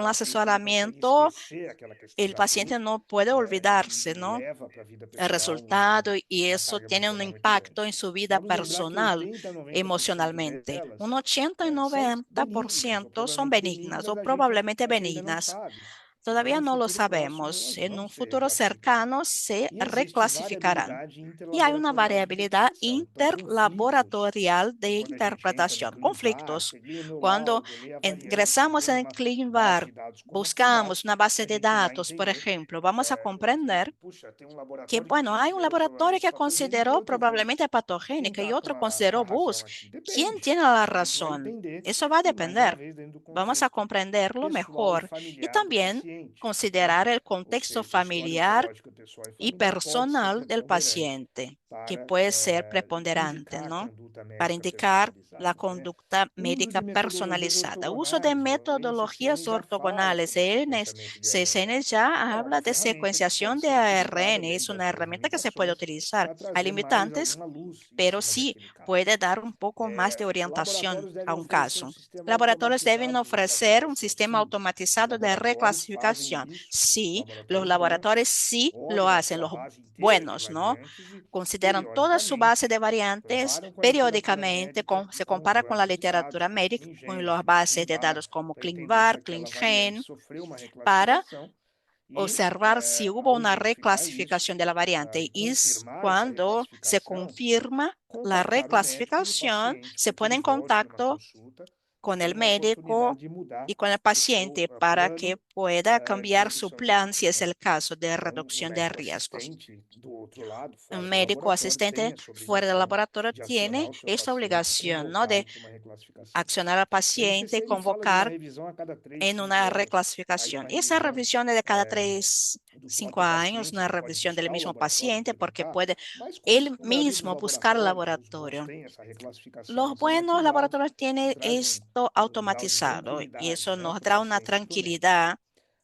o el paciente não consegue asesoramiento, esquecer aquela questão el da paciente BUS, no puede olvidarse, e ¿no? leva para a vida El pessoal resultado y uma eso carga tiene un emocional muito impacto grande. en su vida Vamos lembrar que personal, 80 a 90% emocionalmente. delas Un 80 y são benignas, ou 90% son provavelmente benignas benignas, o a gente probablemente ainda não benignas. sabe, mas Todavía no no lo futuro próximo sabemos. elas En vão un ser futuro cercano reclassificadas. se E existe reclasificarán. variabilidade Y hay una interlaboratorial de variabilidad interpretação. Então, conflitos, interlaboratorial de quando a gente entra no interpretación, ClinVar, conflictos. peguei o meu Cuando laudo, olhei a variante, ingresamos vou en numa base ClinVar, de dados como a buscamos Codap, una base a de gente vai datos, por entender ejemplo, vamos a que, comprender puxa, tem um que, laboratório que bueno, hay un considerou laboratorio provavelmente que patogênica e consideró outro BUS. probablemente Quem patogénica y está com otro a consideró razão bus. aqui? ¿Quién Depende. tiene la A gente vai razón? entender, Eso va a e mais uma depender. vez, dentro do Vamos a contexto comprenderlo pessoal e mejor y familiar do también paciente, né? considerar el Ou contexto seja, a história familiar oncológica pessoal e y familiar pode ser personal del preponderante paciente, que para puede ser preponderante, indicar a ¿no? conduta Para médica indicar la personalizada, né? conducta Uso médica de metodologias personalizada. Uso de ortogonais, o metodologías NCCN já fala ortogonales. sobre El sequenciamento de CCN RNA. ya É uma habla de ferramenta que secuenciación pode de ser utilizada ARN. dentro Es una das suas herramienta que se puede limitações utilizar. para Hay trazer mais limitantes, alguma luz em pero cima sí daquele caso. puede dar un poco más de orientación Laboratórios devem a un oferecer um caso. sistema Laboratorios deben automatizado de ofrecer un reclassificação. sistema Sim, os automatizado de laboratórios fazem reclasificación. isso. Os Sí, los laboratórios bons laboratorios sí lo olham a hacen, sua los base inteira de buenos, ¿no? variantes e, Consideran toda su base periodicamente, de variantes, comparam com a literatura periódicamente médica e se com os compara con la resultados literatura como médica, con las ClinGen, bases de ClinVar, datos como para entender se ClinVar, aquela variante ClinGen, sofreu uma para reclassificação e, observar si hubo ao una identificar isso reclasificación de la variante e y confirmar essa cuando se reclassificação, confirma la contactar o médico e o reclasificación, paciente se para que pone ele en volte numa contacto consulta e con tenha el uma oportunidade médico de mudar y con el o seu paciente para que plano pueda de cambiar su redução de plan si risco, es né? el caso de Então, o reducción de médico riesgos. assistente do outro lado, Un fora do médico laboratório, tem asistente essa fuera del obrigação laboratorio de acionar tiene o seu esta paciente e obligación, ¿no? convocá-lo De para uma reclassificação. accionar al O paciente, NCCN fala de uma convocar revisão a cada 3, en 5 una anos. Aí reclasificación. uma Esa revisão revisión es de cada 3, do 5 próprio años, paciente, una que pode revisión del buscar o mismo laboratório paciente porque perguntar, puede mas él como a maioria dos mismo buscar el laboratórios, os bons laboratorio. têm essa reclassificação Los buenos automatizada, laboratorios que tienen traz esto um grau de automatizado y tranquilidade, eso né, nos para o da una paciente e para o médico. tranquilidad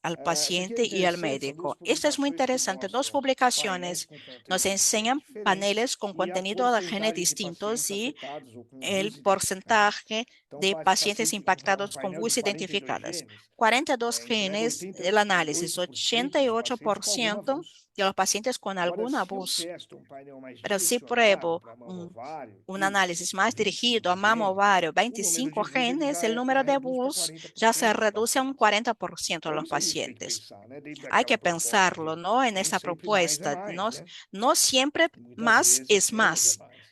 al Isso aqui é paciente y al interessante, são duas médico. Esto es muy publicações que interesante. Dos mostram painéis publicaciones com nos contextos enseñan diferentes paneles con e a contenido de genes porcentagem de distintos pacientes y afetados ou com el BUS identificadas. porcentaje Então, de pacientes paciente com um impactados con painel de WUS 42 identificadas. genes 42 entrega genes del análisis, 88% dos pacientes com alguma 88% VUS. de los pacientes con Agora, alguna se eu VUS. testo um painel mais Pero si direcionado pruebo para mama ovário, un isso, análisis más dirigido 25 a mama genes, ovario, o número 25 de VUS ele genes, el número já de reduz para VUS ya se 40% dos reduce a un pacientes. 40% de Então, los isso a gente tem que pacientes. pensar, né? Dentro Hay daquela que proposta pensarlo, de ¿no? En nem esa sempre mais é propuesta. mais, No, né? no siempre Muitas más vezes es menos é más. mais,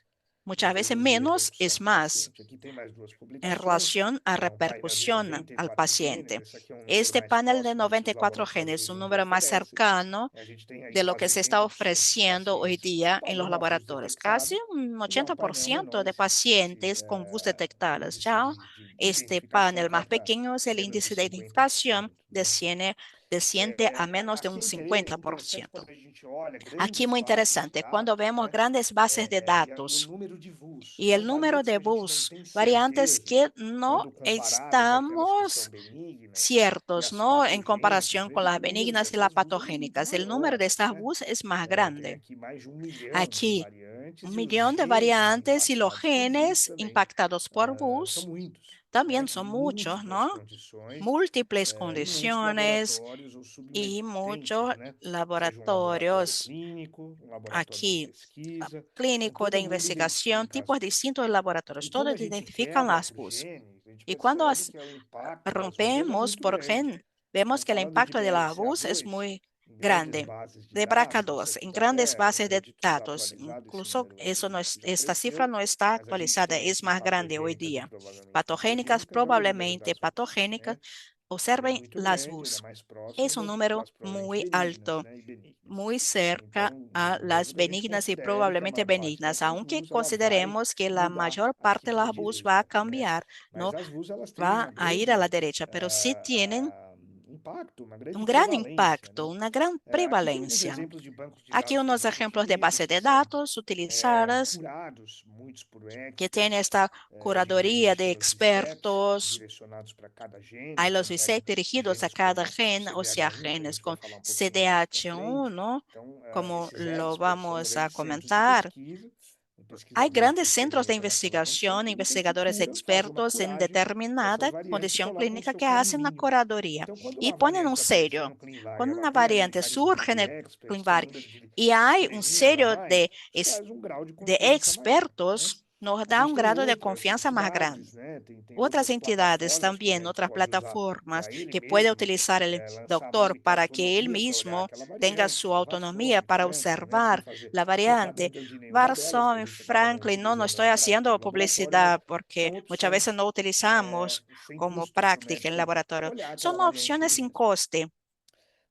em Muchas veces termos de menos repercussão es para o más paciente. Aqui tem mais duas en publicações. relación a É um painel de repercusión al 94 genes. paciente. Esse aqui é um número Este mais panel de próximo do que os 94 laboratórios genes es hoje un em dia número más oferecem. cercano A gente tem aí de lo que quase se está 80% dos ofreciendo hoy pacientes día com en los alguma VUS laboratorios. Casi detectada un e já um painel 80% menor, de pacientes con VUS detectadas. índice Ya de este identificação panel más para pequeño es el menos de índice de identificación 50%, né? desciende a menos de un Aqui é interessante 50%. quando a gente olha Aquí grandes muy bases de interesante, cuando dados, vemos né? grandes bases de E o datos número de VUS. y el São número variantes de que a gente não VUS, tem variantes certeza que no quando comparadas àquelas que são estamos benignas e ciertos, as ¿no? En patogênicas, comparación con veja que las o número benignas y las dessas VUS é muito patogénicas. El número de maior, estas né? VUS es más Tem grande. aqui mais de 1 milhão de Aquí, variantes un e os millón de genes variantes y los impactados por VUS genes também impactados por são VUS muitos, né? también Em son muchos, múltiplas ¿no? condições Múltiples e muitos condiciones laboratórios ou y submetentes, muchos né? Seja um laboratório laboratorios clínico, um laboratório de aquí, pesquisa, então clínico de todo mundo investigación, identifica as tipos VUS. distintos de laboratorios, E quando todos a gente identifican quebra las por VUS. genes, a gente Y cuando percebe que o impacto das VUS ele é rompemos muito por grande. gen, vemos Então, que el falando de impacto de la VUS es BRCA2, muy em grandes grande. bases de De dados, isso BRCA2, aqui en está grandes até, bases de acredito que está datos, atualizado esse incluso número eso no já esta cifra cresceu, no está mas a gente actualizada, tem es aqui más grande hoy patogênicas e día. provavelmente Patogénicas, patogênicas, a maioria probablemente das VUS, patogénicas, né? Observen muito las grande, ele é VUS. mais próximo Es un número das provavelmente muy benignas, alto, né, e benignas. muy cerca Então, a las mesmo que a gente benignas y considere que a probablemente maior parte benignas, dessas aunque VUS ela vai consideremos que la mudar mayor a parte de tipo las de VUS va a direita, né? cambiar, Mas no as VUS elas têm va a ir a la derecha, pero sí tienen impacto, uma grande un gran prevalência, impacto, né? una gran Aqui tem alguns prevalencia. exemplos de bancos de Aquí dados unos ejemplos de representativos base que de são datos utilizadas, curados, muitos por que tienen experts, esta curaduría de dirigidos aos V7, expertos. direcionados para cada gene, Hay los quando pega V6 dirigidos a genes cada como gen, o sea, CDH1, que a genes gente vai con falar um pouquinho mais para frente. CDH1, Então, como esses lo experts são vamos a grandes centros de comentar. pesquisa, Hay pesquisadores com grandes centros de experiência naquela condição investigación, clínica e que investigadores curam, fazem uma expertos en curagem dessas determinada variantes e condición colocam o clínica seu que hacen la carimbinho. curaduría Então, quando y uma ponen un variante aparecer sello. no ClinVar, Cuando ela una tem ali variante carimbinho surge en de el expert, sem ClinVar número de y hay un estrelinhas a sello mais, isso traz grau de de confiança maior, né? expertos, nos A da gente un tem grado de outras confianza más entidades, grande. né? Tem Otras outras entidades plataformas que o también, médico otras pode usar plataformas para ele que puede mesmo utilizar el lançar doctor para monitores que él uma via para olhar mismo aquela tenga variante, su Varsome, autonomía para Franklin, né? Sem observar fazer la variante. propaganda de nenhuma delas, porque a Varson, gente está trabalhando aqui Franklin, no usando estoy a prática haciendo em laboratório, mas publicidad porque são muchas veces opções no utilizamos sem como custo para o práctica en médico laboratorio. olhar Son aquela variante opciones ele sin mesmo. coste.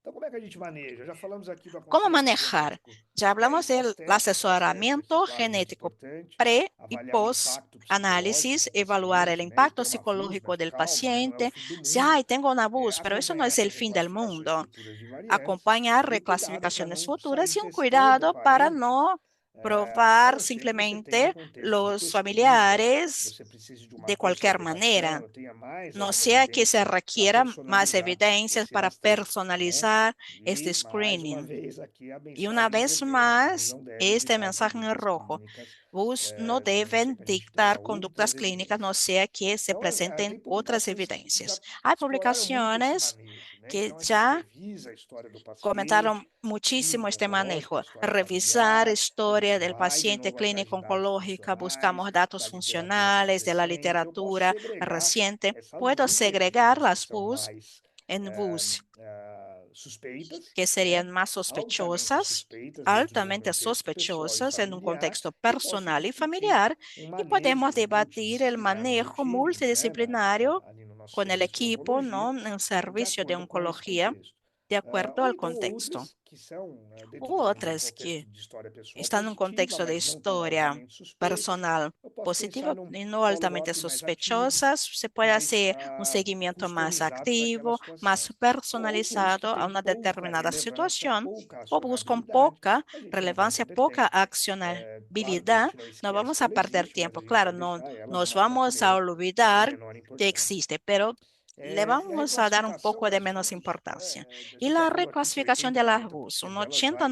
Então, como é que a gente maneja? Já falamos aqui do ¿Cómo aconselhamento manejar? genético Ya hablamos del pós-teste. Pós-teste, asesoramiento claro, muito genético importante. pre y Avaliar o post impacto psicológico análisis, no evaluar el paciente, né? E impacto ter uma VUS, psicológico mas del calma, né? Não é o paciente. fim do Si, mundo. ay, tengo una voz, pero eso no Acompanhar es el essas fin del reclassificações mundo. futuras de variantes Acompañar e cuidado para reclasificaciones não sair futuras y un testando o cuidado para parente no a probar não ser que você tenha simplemente contexto de los pesquisa, familiares você precise de uma de cualquier manera. personalização, tenha mais No ainda sea que se evidência para requiera más personalizar evidencias esse para rastreio, né? personalizar este E, mais uma screening. vez, aqui a Y una mensagem vez vermelha. A VUS más, não deve este ditar mensaje en condutas rojo. clínicas, Vos no a não ser deben que a gente tenha dictar conductas outras clínicas, no evidências. sea que se Então, presenten tem otras publicações que já evidencias. Hay exploraram muito esse publicaciones manejo, né? que Então, a gente ya revisa a história do comentaron paciente, muchísimo clínico este oncológico, manejo. a história Revisar familiar, a historia gente del vai de paciente novo atrás clínico de dados oncológica, funcionais, buscamos datos da literatura funcionales mais de la recente. Eu posso literatura segregar reciente. essas Puedo VUS aqui, segregar VUS que las são VUS mais en VUS suspeitas, que né? serían más Altamente sospechosas, suspeitas de altamente desenvolvimento pessoal e sospechosas en un familiar, contexto e posso personal y discutir familiar, y manejo podemos debatir el multidisciplinar no meu manejo time, né? multidisciplinario Ali no nosso con el serviço de equipo, oncologia, ¿no? En el de servicio de acordo com esse oncología, contexto. de acuerdo Ou al então contexto. outras que são, dentro de um Otras contexto que de história pessoal están en un positiva, contexto de mas não tão historia altamente suspeitas. personal Eu posso pensar positivo num y no altamente follow-up mais ativo, sospechosas, se puede mais hacer un seguimiento más customizado para aquela activo, situação. más Ou VUS que personalizado a tem una pouca determinada relevância, situación, pouca o bus con acionabilidade, poca a gente não vai relevancia, perder poca tempo. Claro que a accionabilidad, gente não no esquece vamos que a ela perder existe, mas tiempo. a gente Claro, vai no deixar ela nos numa vamos a prateleira de olvidar menor que importância. existe, pero le E a vamos a dar un reclassificação poco de das menos VUS, importancia. a Y gente já la falou aqui que reclasificación 80, de las BUS, un 90%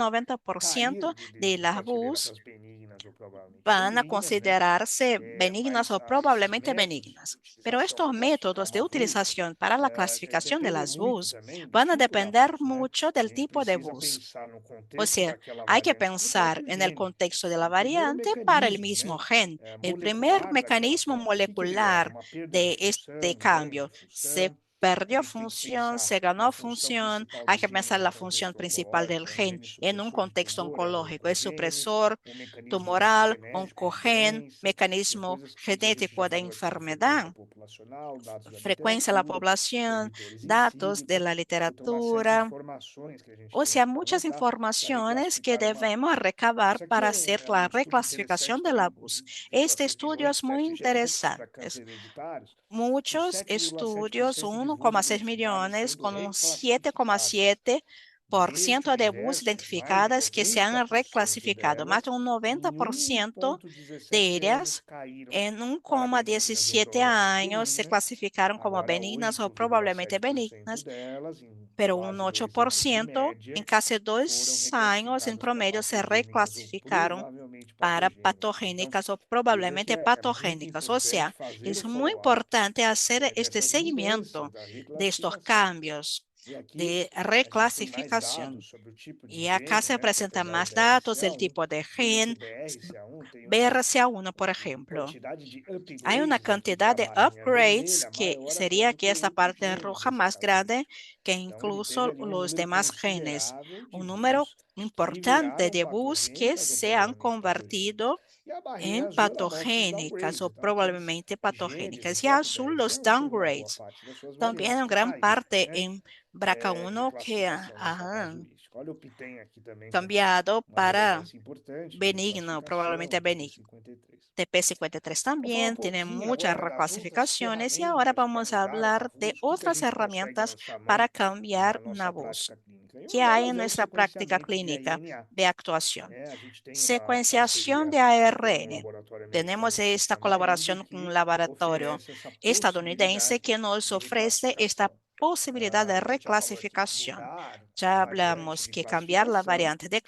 delas vai 80-90% cair de de las prateleira BUS para as benignas ou provavelmente van a benignas, né? considerarse benignas Mas o esses probablemente métodos de benignas. Pero utilização para estos classificar métodos de uma VUS utilización para la clasificación de dependem las muito VUS também do van a tipo da depender VUS, né? mucho A del gente tipo de precisa VUS. pensar no O contexto sea, daquela hay que variante para o pensar próprio en el gene. contexto de la O primeiro variante para el mecanismo, mismo né? gen. El primer Molecular daquela mecanismo forma. O que ele leva? molecular Uma perda de de este função, ganho de cambio. Se função. A perdió gente tem que función, pensar se na ganó função función, principal hay do que gene pensar num la función contexto principal del oncológico, é um gen gene en un supressor de contexto tumor, é um oncológico. Es oncogene, supresor um mecanismo tumoral, ontogenético de oncogen, doença, mecanismo coisas que a gente já genético de falou aqui, frequência enfermedad, populacional, dados da frecuencia de la literatura, población, preditores in datos de silico, la então uma série de literatura, informações que a gente o tem sea, que muchas coletar para informaciones que reclassificar uma debemos VUS. recabar Isso aqui para hacer é la um estudo reclasificación interessante de la também, BUS. visto Este as estudio revisões, es muy testes genéticos para interesante. câncer hereditários, os Muchos estudios, 7,7% de VUS 1,6 identificadas millones, sendo con un reclassificadas. Neste 7,7% de BUS universo, mais de identificadas que se han 90% reclasificado, más delas, de un em 90% de 1,17 anos, ellas caíram en para benignas ou 1,17 provavelmente años se benignas. clasificaram como Agora, benignas o probablemente 8,7% benignas, delas, em pero un quase 2 anos de 8% en média, casi foram 2 años en reclassificadas para promedio se patogênicas ou reclasificaron provavelmente para patogênicas. Então, patogénicas o veja que probablemente é muito patogénicas. O importante sea, fazer o es muy follow-up importante hacer este dessas mudanças seguimiento da de estos reclassificação. cambios E aqui de a gente tem mais reclasificación. dados sobre o tipo de Y acá gene, se né? Foi presentan pegar o más datos del BRCA1, tipo de veja que o gen, BRCA1 tem BRCA1, por uma ejemplo. quantidade de Hay una upgrades aqui, que é cantidad a de barrinha upgrades vermelha, que maior até sería do que que esta outros parte genes roja más grande exatamente. que Então, ele teve incluso ali um los número demás genes. considerável de Un número VUS que importante viraram de bus que patogênicas ou se han provavelmente convertido patogênicas. barrinha en azul ela mostra os patogênicas ou downgrades, tá? Que provavelmente os genes, patogênicas. E azul, FOXO10, os são em boa downgrades. parte das suas Também variantes em de grande país, parte né? em De BRCA1 que classificação dessa ha casuística. Olha o PITEM aqui também como cambiado uma para relevância importante de benigno, classificação, probablemente é o benigno. TP53. TP53 Vamos falar um también tiene pouquinho muchas agora das outras reclasificaciones y ahora ferramentas para vamos a mudar a hablar de NAVUS. O que que a otras gente consegue herramientas lançar mão para na cambiar nossa NAVUS prática clínica? E que uma hay en delas é o nuestra práctica sequenciamento de clínica RNA. de actuación. A gente tem uma Secuenciación parceria de com um ARN. laboratório americano Tenemos que se esta chama INDO, colaboración con un que laboratorio oferece essa estadounidense possibilidade que nos de ofrece esta reclassificação. posibilidad de A gente já falou aqui que reclasificación. mudar Ya a variante hablamos de que cambiar la classificação variante de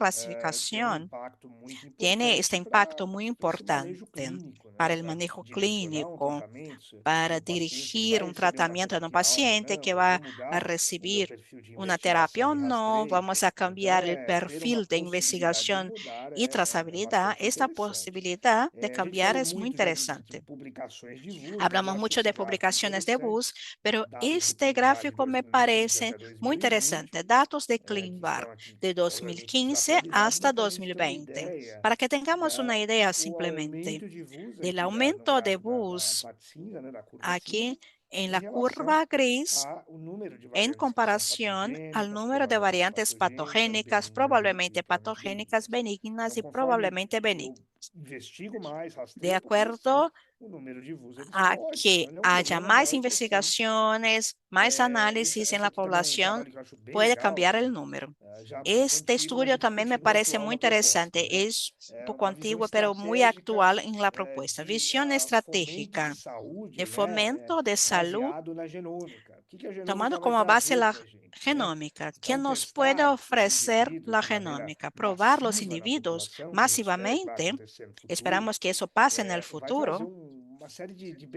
tem um clasificación impacto muito tiene importante este impacto para muy esse manejo importante clínico, né? para el Para manejo direcionar um clínico, tratamento, se para o paciente ele dirigir vai un receber uma tratamiento en un terapia alvo ou paciente não, que eu vou va a mudar o meu recibir perfil de una terapia investigação o e no, rastreio. vamos a Então, cambiar el ter uma perfil de possibilidade de investigación mudar y é trazabilidad. bastante Esta interessante. posibilidad de A gente cambiar falou es muy muito já de interesante. publicações de VUS, mas eu Hablamos acho mucho esse de gráfico publicaciones de interessante, BUS, pero dados do este ClinVar de gráfico me 2015 parece até muy 2020, interesante. Datos de que estão ClinVar aqui, de obviamente, 2015 desatualizados, hasta mas para a gente ter uma 2020. ideia Para que tengamos una idea o simplemente aumento de VUS del aqui no aumento de gráfico, na BUS parte cinza, né, da curva cinza, aquí en em la relação curva gris ao número de en variantes que são comparación al patogênicas, número de provavelmente variantes patogênicas, patogénicas, benignas e probablemente provavelmente patogénicas, benignas. benignas Então, y conforme probablemente eu benignas. investigo mais, De rastreio a população, acuerdo o número de VUS ele a explode. que Então, ele é um haya problema más realmente interessante. investigaciones, más análisis en Essa la aqui também é um población, trabalho que eu acho bem puede legal, cambiar que el número. já Este contigo a estudio gente también me continua parece atual muy na proposta, interesante. né? Es un É poco uma visão antiguo, pero muy estratégica actual en la propuesta. de Visión fomento de estratégica de saúde, né? fomento de salud, Baseado na genômica. O que que a tomando genômica vai como base trazer la para a gente, né? genómica. ¿Qué Então, nos puede testar os ofrecer indivíduos la de maneira genómica? Probar los massiva na individuos população, que a gente espera que vai masivamente. acontecer no futuro, Esperamos que eso pase en el vai trazer futuro. uma série de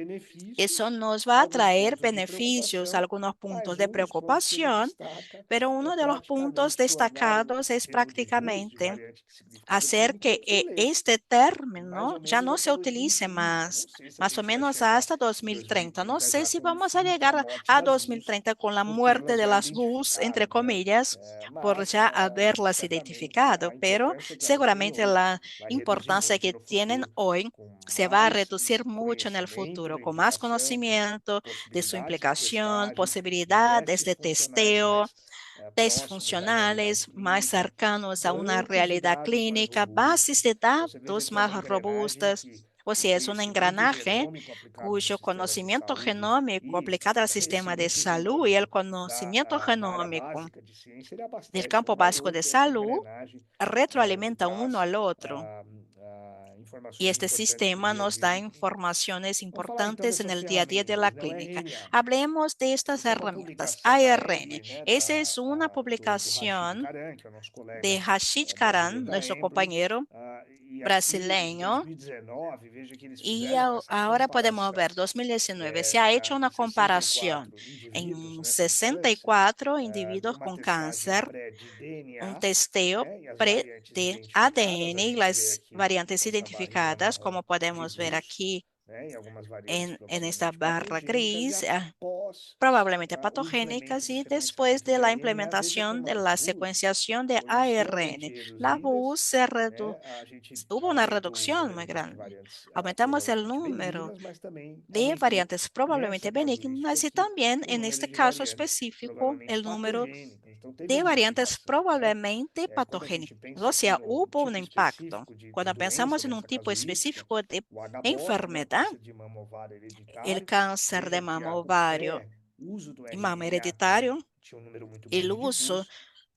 Eso benefícios, nos va a alguns traer pontos de beneficios, preocupação, algunos puntos mas de um dos pontos que ele preocupación, destaca pero é uno de los puntos praticamente tornar o destacados es termo de VUS, de prácticamente variante de significado hacer clínico, que obsoleto, este em mais término ou ya menos no se até utilice 2030. Não más, sei se a más o gente vai menos chegar hasta em 2030. No 2030 sé já si com o vamos a fim, com a llegar morte a das VUS, 2030 con la porque muerte elas de já las BUS, entre identificaram, né? comillas, por Mas ya haberlas certamente identificado, a pero importância que elas têm seguramente hoje la vai reduzir importancia muito que no tienen futuro, hoy com se va a mais reducir mucho en el conhecimento futuro, da con más indicação, com conocimiento de su possibilidades de implicación, testagem, de posibilidades testes de funcionais testeo, mais test próximos da realidade funcionales más clínica, cercanos a una bancos de realidad dados mais clínica, robustos. bases de Então, você veja datos que é uma más engrenagem robustas. que O o sea, es un conhecimento engranaje genômico aplicado no cuyo sistema de conocimiento saúde genómico e aplicado o al sistema de conhecimento salud y el desenvolvido conocimiento na área genómico básica de ciência, ele del abastece campo um ao básico de outro, essa salud engrenagem nos retroalimenta dá uno al otro. Y informações este importantes para o sistema dia a nos dia da do clínico. informaciones Vamos falar então importantes en dessas el día a día de la ferramentas, né? O clínica. RNA. Hablemos de estas Essa é uma herramientas. publicação da ARN. Ambry, né, Esa es una do Rashid publicación Karan, que é o nosso de colega Rashid brasileiro Karan, da nuestro Ambry. compañero E aqui em brasileño. 2019, veja que eles Y fizeram essa ahora podemos comparação ver, 2019, se ha hecho una em comparación 64 indivíduos, en né, com câncer, 64 individuos numa con testagem cáncer, pré de un DNA, testeo né, e as pre variantes de identificadas. A ADN y gente vê las aqui variantes essa barrinha identificadas, marrom como de podemos ver VUS, aquí né, em algumas variantes en esta provavelmente barra patogênicas, e gris, após probablemente o implemento patogénicas, do y después sequenciamento de de la RNA, veja implementación como de as la VUS secuenciación de foram extremamente ARN, la reduzidas, VUS se né? A gente hubo una aumentou o reducción número muy de grande. variantes Aumentamos el provavelmente número benignas, mas também de aumentou variantes nessa probablemente casuística benignas y aqui también o en número este de caso variantes específico provavelmente el número patogênicas. Então teve de uma variantes modificação, né? probablemente Quando a gente patogénicas. pensa O sea, aqui num hubo un tipo impacto. específico de Cuando doença pensamos en un dessa tipo casuística, específico de o HBOF, né? enfermedad, Câncer de mama ovário el hereditário, cáncer de veja que mama, o ovario pré-uso do y mama RNA hereditario, tinha um número muito el grande de uso VUS,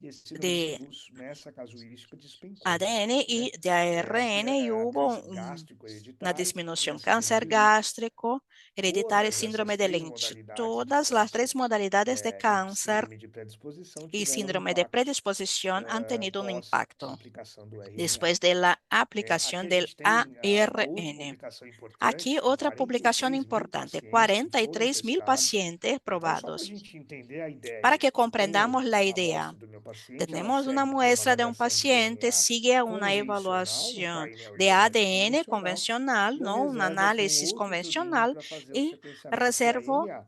e esse número de de VUS nessa casuística despencou, ADN né? y de Aqui ARN y é hubo câncer gástrico una hereditário e a disminución. síndrome Cáncer de Lynch. gástrico, hereditario y Todas essas síndrome de três Lynch. modalidades de Todas las tres câncer modalidades de e cáncer síndrome de predisposição y tiveram um síndrome de impacto predisposición han tenido un pós a impacto aplicação do RNA. después de la Aqui aplicación a del gente tem uma outra ARN. publicação Aquí importante com otra publicación 43 mil importante, pacientes que foram 43.000 testados. pacientes Então, só para a probados. gente entender a Para ideia, que eu tenho comprendamos la a idea, amostra do meu paciente, ela tenemos una segue por uma muestra de un avaliação de paciente, DNA sigue una convencional, num evaluación painel de genético ADN convencional, convencional, e eu ¿no? Un reservo aqui um análisis outro turminho convencional para fazer o y sequenciamento de reservo RNA.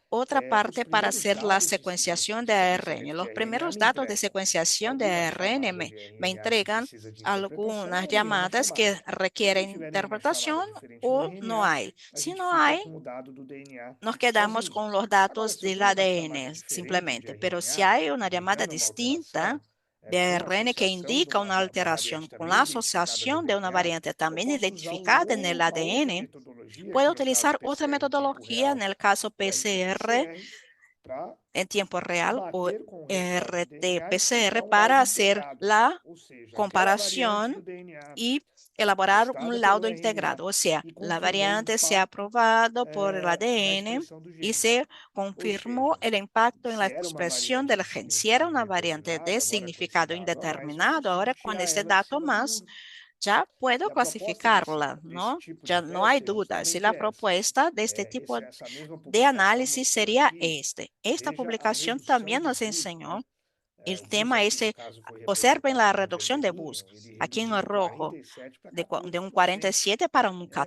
otra parte para primeiros hacer la dados de secuenciación de sequenciamento ARN. Los que RNA primeros me datos de entrega. secuenciación de Algumas ARN camadas de me RNA que entregan precisa de interpretação, algunas nenhuma llamadas que chamada. Se não requieren tiver nenhuma chamada interpretación diferente no o no RNA, hay. a Si gente no fica hay, com o dado do DNA nos quedamos sozinho. con los Agora, datos se eu del tenho uma chamada ADN diferente de simplemente, pero si RNA, hay una llamada indicando uma distinta alteração, de com ARN que associação indica una da alteración variante con também la identificada no asociación de una DNA, variante eu también posso usar identificada en el uma outra ADN, metodologia, que puedo no caso utilizar otra PCR em tempo metodología en real, el caso o PCR RT-PCR, para en tiempo real o bater com o resultado do DNA e RT-PCR soltar um laudo para hacer integrado, la ou seja, aquela variante do comparación DNA y elaborar ajustada un pelo laudo RNA integrado. O sea, e la confirmou o variante se ha impacto aprobado por el na ADN expressão do y gene. se Ou confirmó seja, el impacto en la se era uma expresión variante del de gen. Si era significado una variante de indeterminado, agora com esse significado dado a mais, eu indeterminado, consigo ahora con tirar ese ela de dato cima do más, muro. ya E puedo a proposta clasificarla, desse ¿no? tipo de Ya no hay teste é dudas. Y justamente la essa. propuesta de este tipo Essa mesma de publicação análisis mostrou sería aqui, este. Esta veja a publicación redução también de nos bus, né? enseñó el O bus tema aqui, no ese. caso, foi Observen representado la com reducción de bus. vermelhinho, ele Aquí en reduziu el de rojo, 47 para de un 14%, 47 para un né? E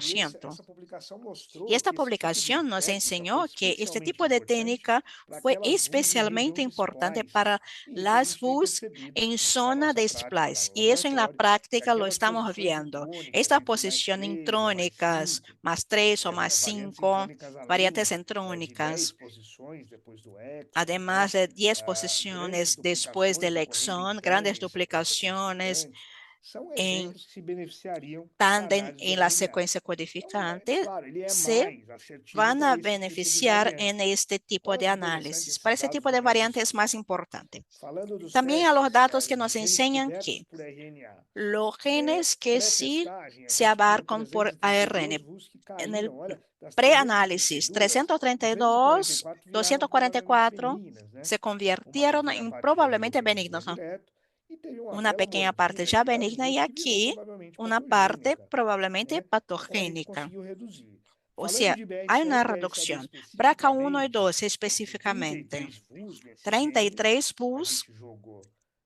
14%. essa publicação Y mostrou esta que esse tipo de publicación nos técnica foi enseñó que este especialmente tipo de importante técnica para fue aquelas bus em região especialmente de importante splice. para E isso a las gente tem bus percebido en na zona nossa de prática lá splice. no Y eso en la laboratório, que práctica lo aquelas estamos posições viendo. intrônicas Esta entre posición +3 ou intrónicas, +5, +3 o variantes +5, intrônicas além, variantes de 10 intrónicas, posições depois do exon, né? además de 10 Grandes posiciones después duplicações del ocorrendo em exón, grandes tandem sequência duplicaciones codificante, são en exemplos que se beneficiariam da tándem análise de en la RNA. secuencia Então, codificante claro, ele é se mais assertivo van para a esse tipo de beneficiar en variante. este tipo Olha de que interessante análisis. Para esses ese dados tipo do de Kansas variante es City. más importante. Falando dos También a los testes datos que de nos genes enseñan cobertos que por RNA. los genes que sí Pré-testagem, a se gente viu abarcan por 332 ARN. VUS que En el caíram. Olha, das preanálisis 332, 332, 244 viraram provavelmente 244 benignas, né? se Uma convirtieron pequena en parte já virou probablemente benigna benignos, ¿no? direto e teve uma Una bela pequeña parte mordida ya aqui das benigna y VUS que virou aquí provavelmente una parte patogênica, probablemente né? Então a gente patogénica. conseguiu reduzir. O Falando sea, de hay una BRCA e BRCA2 reducción. BRCA1 y especificamente, 2 em específicamente. 33 VUS nesses genes, 33 a BUS gente jogou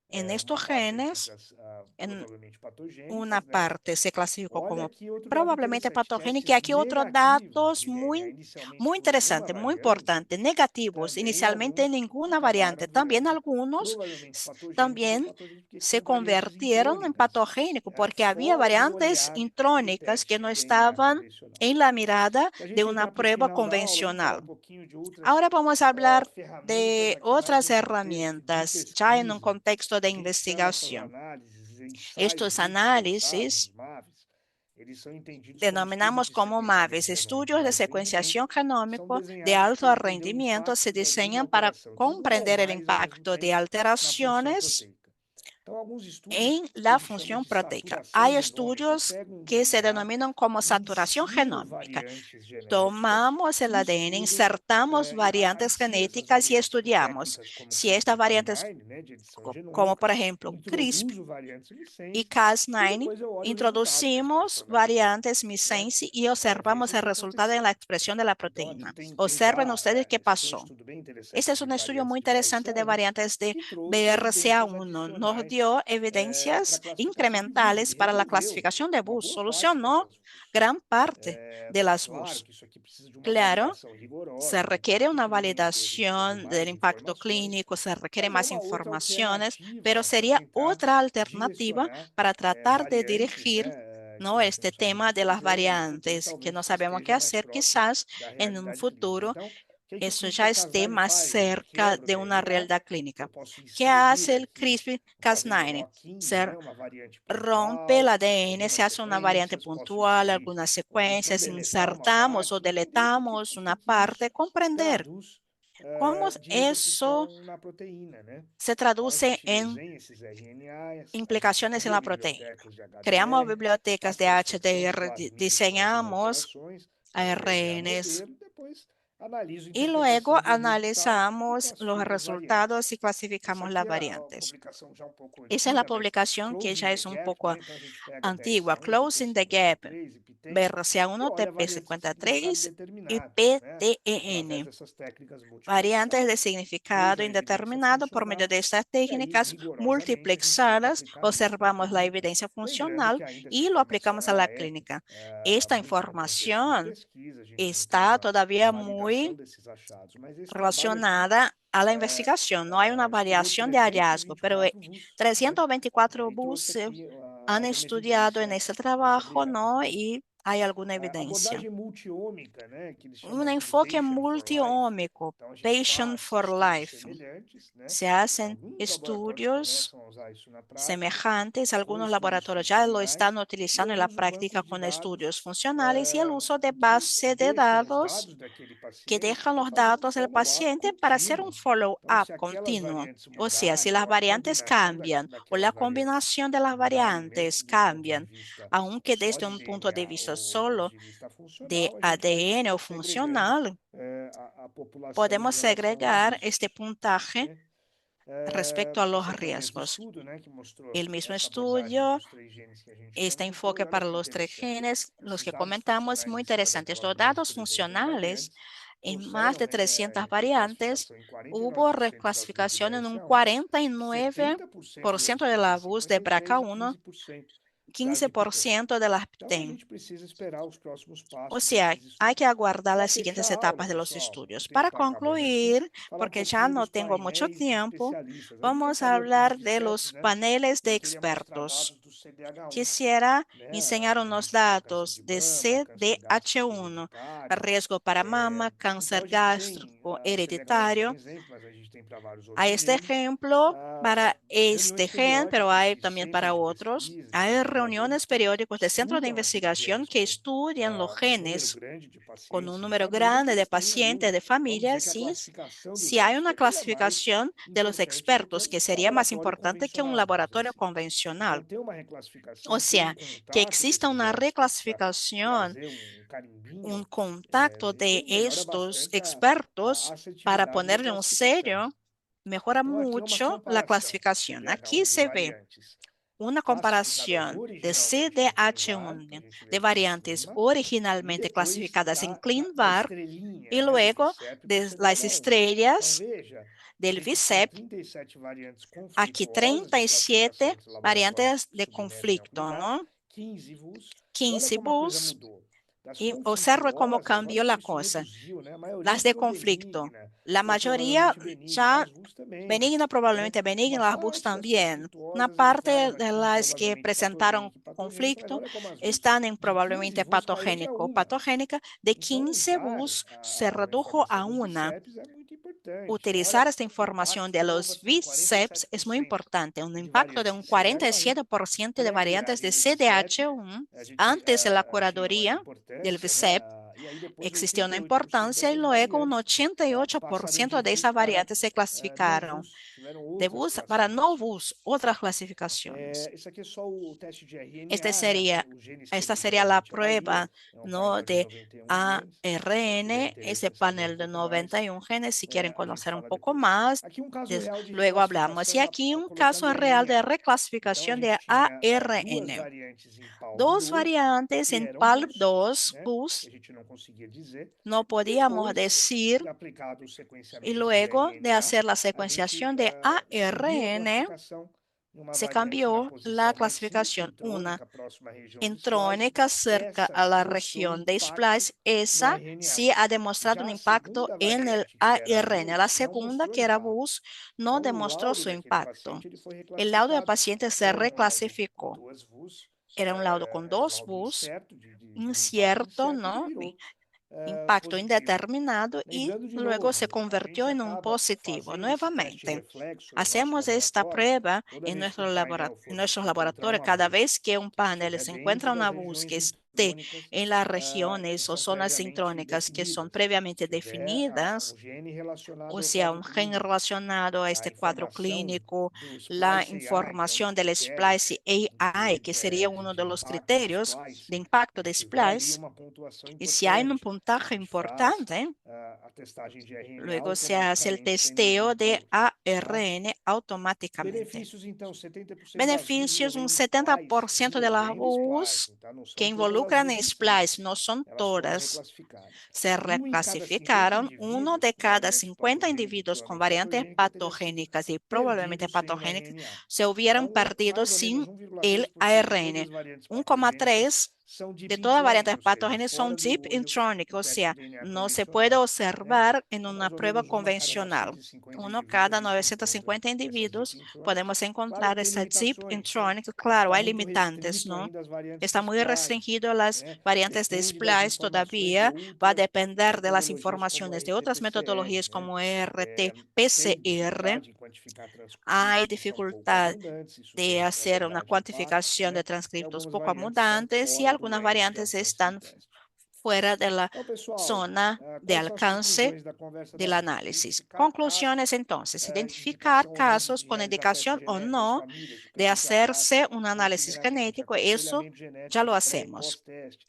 en uma estos parte aqui genes, para as en provavelmente una patogênicas, né? parte se clasificó Olha como aqui outro dado probablemente interessante, patogénica y testes aquí otros negativos datos de DNA inicialmente muy com nenhuma interesantes, muy variante, importantes, negativos, também inicialmente alguns ninguna acabaram variante. También virando algunos provavelmente patogênicos ou también patogênicos porque se tinham variantes convirtieron en intrônicas, patogénicos porque había fora do variantes olhar do intrónicas que teste no de DNA estaban convencional. en la mirada Para a de gente una entrar para o prueba final da aula, vamos falar convencional. um pouquinho de outras Ahora vamos a hablar ferramentas de aqui mais otras num contexto de herramientas, ya en un pesquisa. contexto de A gente chama essas investigación. análises, ensaios Estos multisequenciados, análisis MAVs, eles são entendidos como estudos denominamos de como sequenciamento MAVES, genômico estudios de de alto rendimento, secuenciación são genómico de desenhados alto para entender o rendimiento, se impacto de alguma diseñan para alteração de uma ou comprender el mais ao mesmo impacto de tempo na função alteraciones proteica. Então, alguns estudos en que a la gente chama función de proteica. saturação Hay genômica. Eu estudios pego um que se DNA, denominan como saturación insiro genómica. variantes genéticas Tomamos el e ADN, estudo insertamos e variantes adicido essas genéticas y variantes com estudiamos técnicas como si estas variantes, CRISPR-Cas9, né, de edição como genômica, por ejemplo CRISPR introduzo variantes y missense e Cas9, depois eu olho o resultado na introducimos expressão da proteína, variantes né, missense y para ver observamos se el isso resultado en aconteceu. la expresión de la Então, aqui proteína. tem Observen já, ustedes qué esse aqui é um pasó. estudo bem Este interessante es de un estudio variantes muy de interesante de BRCA1, variantes de que trouxe evidências BRCA1. Nos adicionais dio para a evidencias classificação de BUS. Ele incrementales para la resolveu clasificación de uma BUS, boa parte solucionó dessas BUS. gran parte de las Claro BUS. que isso aqui precisa de uma Claro, validação se rigorosa do requiere impacto una clínico, a gente precisa de validación del mais impacto informações, clínico, se requiere mas é más uma outra informaciones, pero alternativa para sería tentar otra alternativa direcionar para tratar de variantes, dirigir, né, ¿no?, que este não sabemos o tema que de las fazer e no futuro variantes, que talvez no isso sabemos qué esteja mais hacer, próximo quizás da en un realidade clínica. futuro Então, o que é que o eso ya esté CRISPR-Cas9 más faz? Ele cerca quebra o de una DNA, realidad eu clínica. posso ¿Qué hace inserir el aqui, fazendo um CRISPR-Cas9? knock-in, Se né, uma variante rompe el pontual, ADN, se algumas hace una variante sequências, posso puntual, inserir, algunas ou a gente não secuencias, deletar uma insertamos o parte, entender deletamos o una que isso parte, comprender traduz cómo de eso repercussão na proteína, né? se Na hora que a traduce gente en desenha esses RNAs, a gente implicaciones en cria la proteína. bibliotecas de Creamos HDR, bibliotecas faz de transcrição de HDR, quadrinhos com essas diseñamos alterações em RNA ARNs modelo, depois analiso a y luego interpretação do resultado e analizamos los classifico as variantes. resultados y Essa clasificamos aqui las é a variantes. publicação já um pouco Esa es la antiga, mas publicación que Closing ya the es un Gap, poco né? Então a gente pega a antigua, BRCA1, Closing the sequenciamento Gap, IP3, BRCA1, olha a variante de significado TP53 e indeterminado, né, através PTEN. dessas técnicas Variantes de multiplexadas. significado Veja a evidência indeterminado por medio funcional de estas e aí, técnicas rigorosamente, a gente tenta multiplexadas, aplicar isso em observamos todo la mundo. evidencia Lembrando funcional que ainda essa y lo aplicamos informação a ela la é clínica. Esta muito no contexto de información pesquisa, a gente não tem está uma todavía validação muy desses achados, mas esse trabalho aqui relacionada a la investigación. No hay una estudou variación de hallazgo, pero 324 VUS, né? 324 E trouxe bus aqui han alguma estudiado en evidência ese sobre trabajo, ela. ¿no? Y hay alguna A evidencia. abordagem multiômica, né, que eles chamam Un aqui de enfoque Patient for Life, multiómico, então a gente Patient faz for estudos Life. semelhantes, né? Se hacen Alguns laboratórios estudios começam a usar isso na prática, semejantes, com algunos estudos laboratorios ya lo están funcionais, e utilizando eu en la uso práctica bancos de con estudios dados funcionales y el uso de em que base de deixam os dados dados daquele que paciente dejan para los fazer um datos del follow-up paciente para hacer un contínuo. Então, follow-up se aquelas continuo. variantes O sea, si mudarem, las ou a variantes combinação cambian o la daquelas variantes combinación de las mudarem, mesmo variantes do ponto de cambian, vista aunque só desde de un punto de DNA vista ou do ponto solo de vista de funcional, a gente vai ADN o segregando funcional, a população em podemos relação ao segregar este risco, puntaje né? respecto a los Esse aqui é o mesmo riesgos. estudo, né, que mostrou El mismo essa abordagem estudio, dos 3 genes que a gente este consultou, e enfoque olha para que los 3 interessante. genes, los Esses que dados comentamos, funcionais muy em cima interesantes. daquelas Los mais de dados 300 funcionales, variantes en más de trouxeram 300 reclassificação variantes, em hubo 49% das VUS de reclasificación en un BRCA1, 49% 70% das de de la VUS de TP53 e BRCA1, 15% das de PTEN. 15% de las Então, a PTEN. gente precisa esperar os próximos O passos sea, desses hay que estudos. aguardar Para las fechar siguientes a aula, etapas de los pessoal, o estudios. tempo Para está acabando aqui, concluir, falar um porque ya pouquinho no dos tengo mucho painéis de tiempo, especialistas. Ali já vamos a falei alguns hablar de de CEPs, los né? paneles de Eu queria mostrar expertos. dados do CDH1, Quisiera né? enseñar O unos risco para câncer datos de de mama, câncer gástrico CDH1, hereditário. riesgo para mama, Então, cáncer a gente tem, gástrico o CDH1 como hereditario. exemplo, mas a gente tem para vários Hay outros este genes. ejemplo para este Reuniões gen, pero periódicas hay de también centros para de otros. pesquisa, de Hay pesquisadores reuniones que periódicas de centros de estudam aqueles investigación genes que estudian los com um número genes grande de con un pacientes e de número famílias, grande de eles têm ali pacientes, de vamos dizer familias, que a sí. classificação dos Si hay experts, una que aquilo é mais clasificación de los importante do que expertos, um que sería más laboratório importante que un convencional, vamos dizer laboratorio assim. Então, convencional. ter uma O reclassificação, ter um sea, que contato exista desses una experts para reclasificación, trazer carimbinho, un contacto de isso melhora estos bastante a expertos para assertividade da ponerle un classificação. sello, mejora Então, aqui é uma mucho la comparação de clasificación. Aquí CDH1 de se ve variantes una classificadas comparación de originalmente em ClinVar, que a CDH1 gente vê de aqui em variantes cima, e originalmente depois clasificadas en da ClinVar estrelinha, y né, do luego VCEP para o de las CDH1. Então, estrellas veja del que aqui são VICEP. 37 variantes Aquí conflituosas de classificação 37 entre laboratórios variantes que de submetem ao conflicto, ClinVar, ¿no? 15 VUS, e olha 15 como a coisa bus. mudou. Das Y observe cómo conflituosas, olha cambió la como isso cosa. reduziu, né? A maioria Las de ficou conflicto, benigna, la ou mayoría provavelmente benigna, ya as VUS também, benigna, né? probablemente Uma benigna, las bus parte das también. Una conflituosas entraram parte de aqui las que provavelmente presentaron patogênica e patogênica, mas conflicto olha como as VUS están en de 15 probablemente VUS caiu para patogénico o uma. patogénica. De Então, 15 usar bus se a redujo informação a dos una. VCEPs é muito importante. Então, olha Utilizar esta o información impacto de de novo los aqui, VCEPs es muy 47% importante. Un de impacto de variantes un de CDH1 47% de variantes de pré-curaria do VCEP. CDH1 A gente antes de la tinha mais curaduría del importância, né? VCEP. E aí depois Existió una 88% importancia y dessas luego un variantes passaram de 88% de VUS esas para variantes se não clasificaron VUS, tiveram de outras bus para no classificações. bus, otras clasificaciones. Isso aqui é só o teste de Este RNA, né? sería, Os genes que esta eles sería la geralmente avaliam. prueba, É um ¿no? painel de De 91 genes. Quem tiver ARN, interesse ese em saber um panel de pouco mais, 91 genes. Si quieren a gente conocer un fala poco depois. más, Aqui um caso real de luego hablamos. Y reclassificação aquí un colocando caso real de RNA. Então, a reclasificación de gente tinha duas ARN. variantes em Dos PALB2, variantes que en eram BUS, PALB2, né? Que a bus, gente não conseguia dizer. no E podíamos depois decir. de aplicado o Y sequenciamento de luego de RNA, hacer la a gente secuenciación de subiu a ARN, classificação numa se variante na cambió la posição mais clasificación. Una centrônica, próxima à região de splice. intrónica cerca Essa a la mostrou región de impacto splice. no Esa RNA. sí ha demostrado un Já a impacto segunda en el variante, que era a ARN. La BUS, não segunda, mostrou que era impacto. BUS, no Então, o demostró laudo su daquele impacto. paciente ele foi El laudo del reclassificado paciente se com um laudo com reclasificó. 2 VUS, Era un laudo con um dos laudo BUS, incerto, de impacto incierto, incerto, ele ¿no? virou Impacto positivo. indeterminado y Lembrando de luego se novo, a convirtió gente en un acaba positivo fazendo esse teste nuevamente. reflexo no nosso Hacemos esta laboratório prueba toda en, vez que um painel en for nuestros encontrar laboratorios uma cada VUS vez que un que panel estiver se dentro encuentra das una bus regiões que esté intrônicas en las que regiones o são zonas previamente sincrónicas que son definidas. previamente Se tiver um definidas, gene o relacionado ao sea, quadro un gen clínico, relacionado a a este cuadro informação clínico, do la Splice AI, que é um dos información del critérios Splice AI, que sería de, uno de de los impacto do criterios Splice, de impacto e de tiver ali Splice, uma pontuação y si hay un importante, a puntaje gente faz importante, a testagem de RNA luego se hace el automaticamente sem nenhum testeo de controle, tá? ARN automáticamente. Benefícios, então, 70% das VUS Beneficios, un envolvendo Splice, 70% de las envolvendo BUS Splice, tá? Não que são todas involucran en splice, no son elas foram todas, reclassificadas. se reclasificaron. Uno de cada 50 individuos con variantes patogénicas y probablemente patogénicas se hubieran perdido sin el ARN. 1,3 de todas las variantes patógenas son deep intronic, o sea, no se puede observar en una prueba convencional. Uno cada 950 individuos podemos encontrar esa deep intronic. Claro, hay limitantes, ¿no? Está muy restringido las variantes de splice todavía. Va a depender de las informaciones de otras metodologías como RT-PCR. Hay dificultad de hacer una cuantificación de transcriptos poco abundantes y algunas variantes están fuera de la zona de alcance del análisis. Conclusiones entonces, identificar casos con indicación o no de hacerse un análisis genético, eso ya lo hacemos.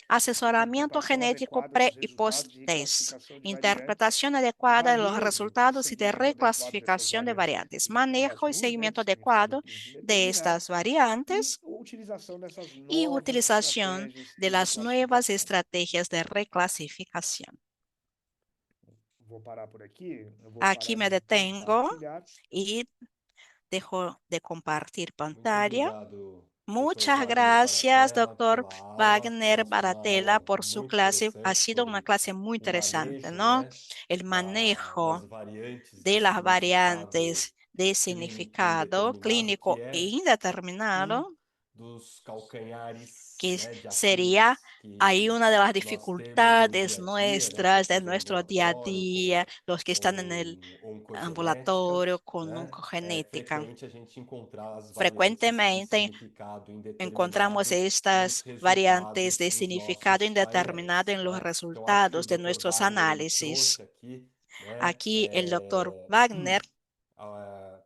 Asesoramiento genético pre y post-test, interpretación adecuada de los resultados y de reclasificación de variantes, manejo y seguimiento adecuado de estas variantes y utilización de las nuevas estrategias de reclasificación. Aquí me detengo y dejo de compartir Muito pantalla. obrigado, Dr. Muchas Wagner gracias, Baratella, doctor pela aula, Wagner pela sua Baratella, fala por su muito clase. Ha interessante sido una sobre clase muy o interesante, manejo, ¿no? né, El manejo das variantes de de las significado variantes de clínico significado indeterminado, clínico que e é indeterminado, dos calcanhares, que né, de sería Aquiles ahí que una de las nós temos no dificultades dia a dia, né, nuestras, de pessoas em nuestro día a laboratório día, los que están en el com oncogenética, ambulatorio con né, é oncogenética. frequente a gente encontrar as variantes de Frecuentemente significado encontramos indeterminado nos estas variantes resultados de dos significado nossos indeterminado painéis, en los né? Então, acho que o resultados de Dr. nuestros Wagner ele análisis. trouxe aqui, né, Aquí el doctor Wagner ah,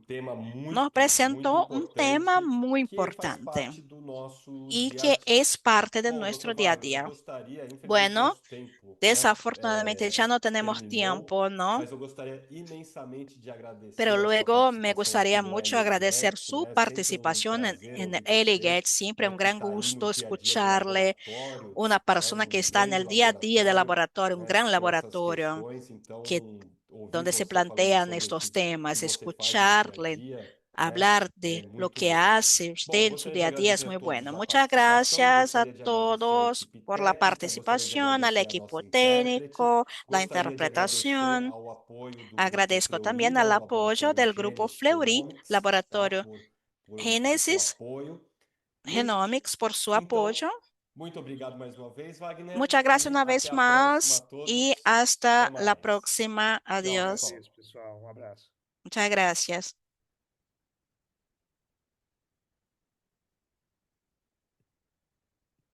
tema nos muito presentó un tema importante muy que faz importante parte do nosso y dia a que dia. es parte de Bom, nuestro Dr. día a Wagner, eu día. gostaria, infelizmente Bueno, nosso tempo, né, desafortunadamente ya no tenemos terminou, tiempo, ¿no? mas eu gostaria imensamente de Pero agradecer a sua luego me participação aqui gustaría no mucho agradecer LGET, su né? Sempre participación prazer en ouvir você, Eligate. Siempre né, un que gran está aí no gusto dia a dia do escucharle, laboratório, una né, persona de que um está en grande el día a día del laboratório, laboratorio, un né, gran com essas laboratorio, questões. que Então, ouvir donde se você falando plantean sobre o estos que temas, você faz no dia a escucharle, dia, né, hablar é de lo muito que bom. hace Bom, usted en su gostaria de día a día es agradecer a muy todos bueno. a Muchas participação, gracias a gostaria de agradecer a todos equipe por la técnica, gostaria de participación, al agradecer a equipo nossa intérprete, técnico, la gostaria de agradecer interpretación. ao apoio do Grupo Agradezco Fleury, también né, al o apoyo Laboratório del grupo Gênesis Fleury, Genomics, tá, Laboratorio por seu Génesis apoio. E, Genomics, por su então, apoyo. muito obrigado mais uma vez, Wagner, Muchas gracias e una até vez a próxima a más y todos. Até hasta la mais. próxima. Tchau, Adiós. pessoal. Agradeço, pessoal. Um abraço. Muchas gracias.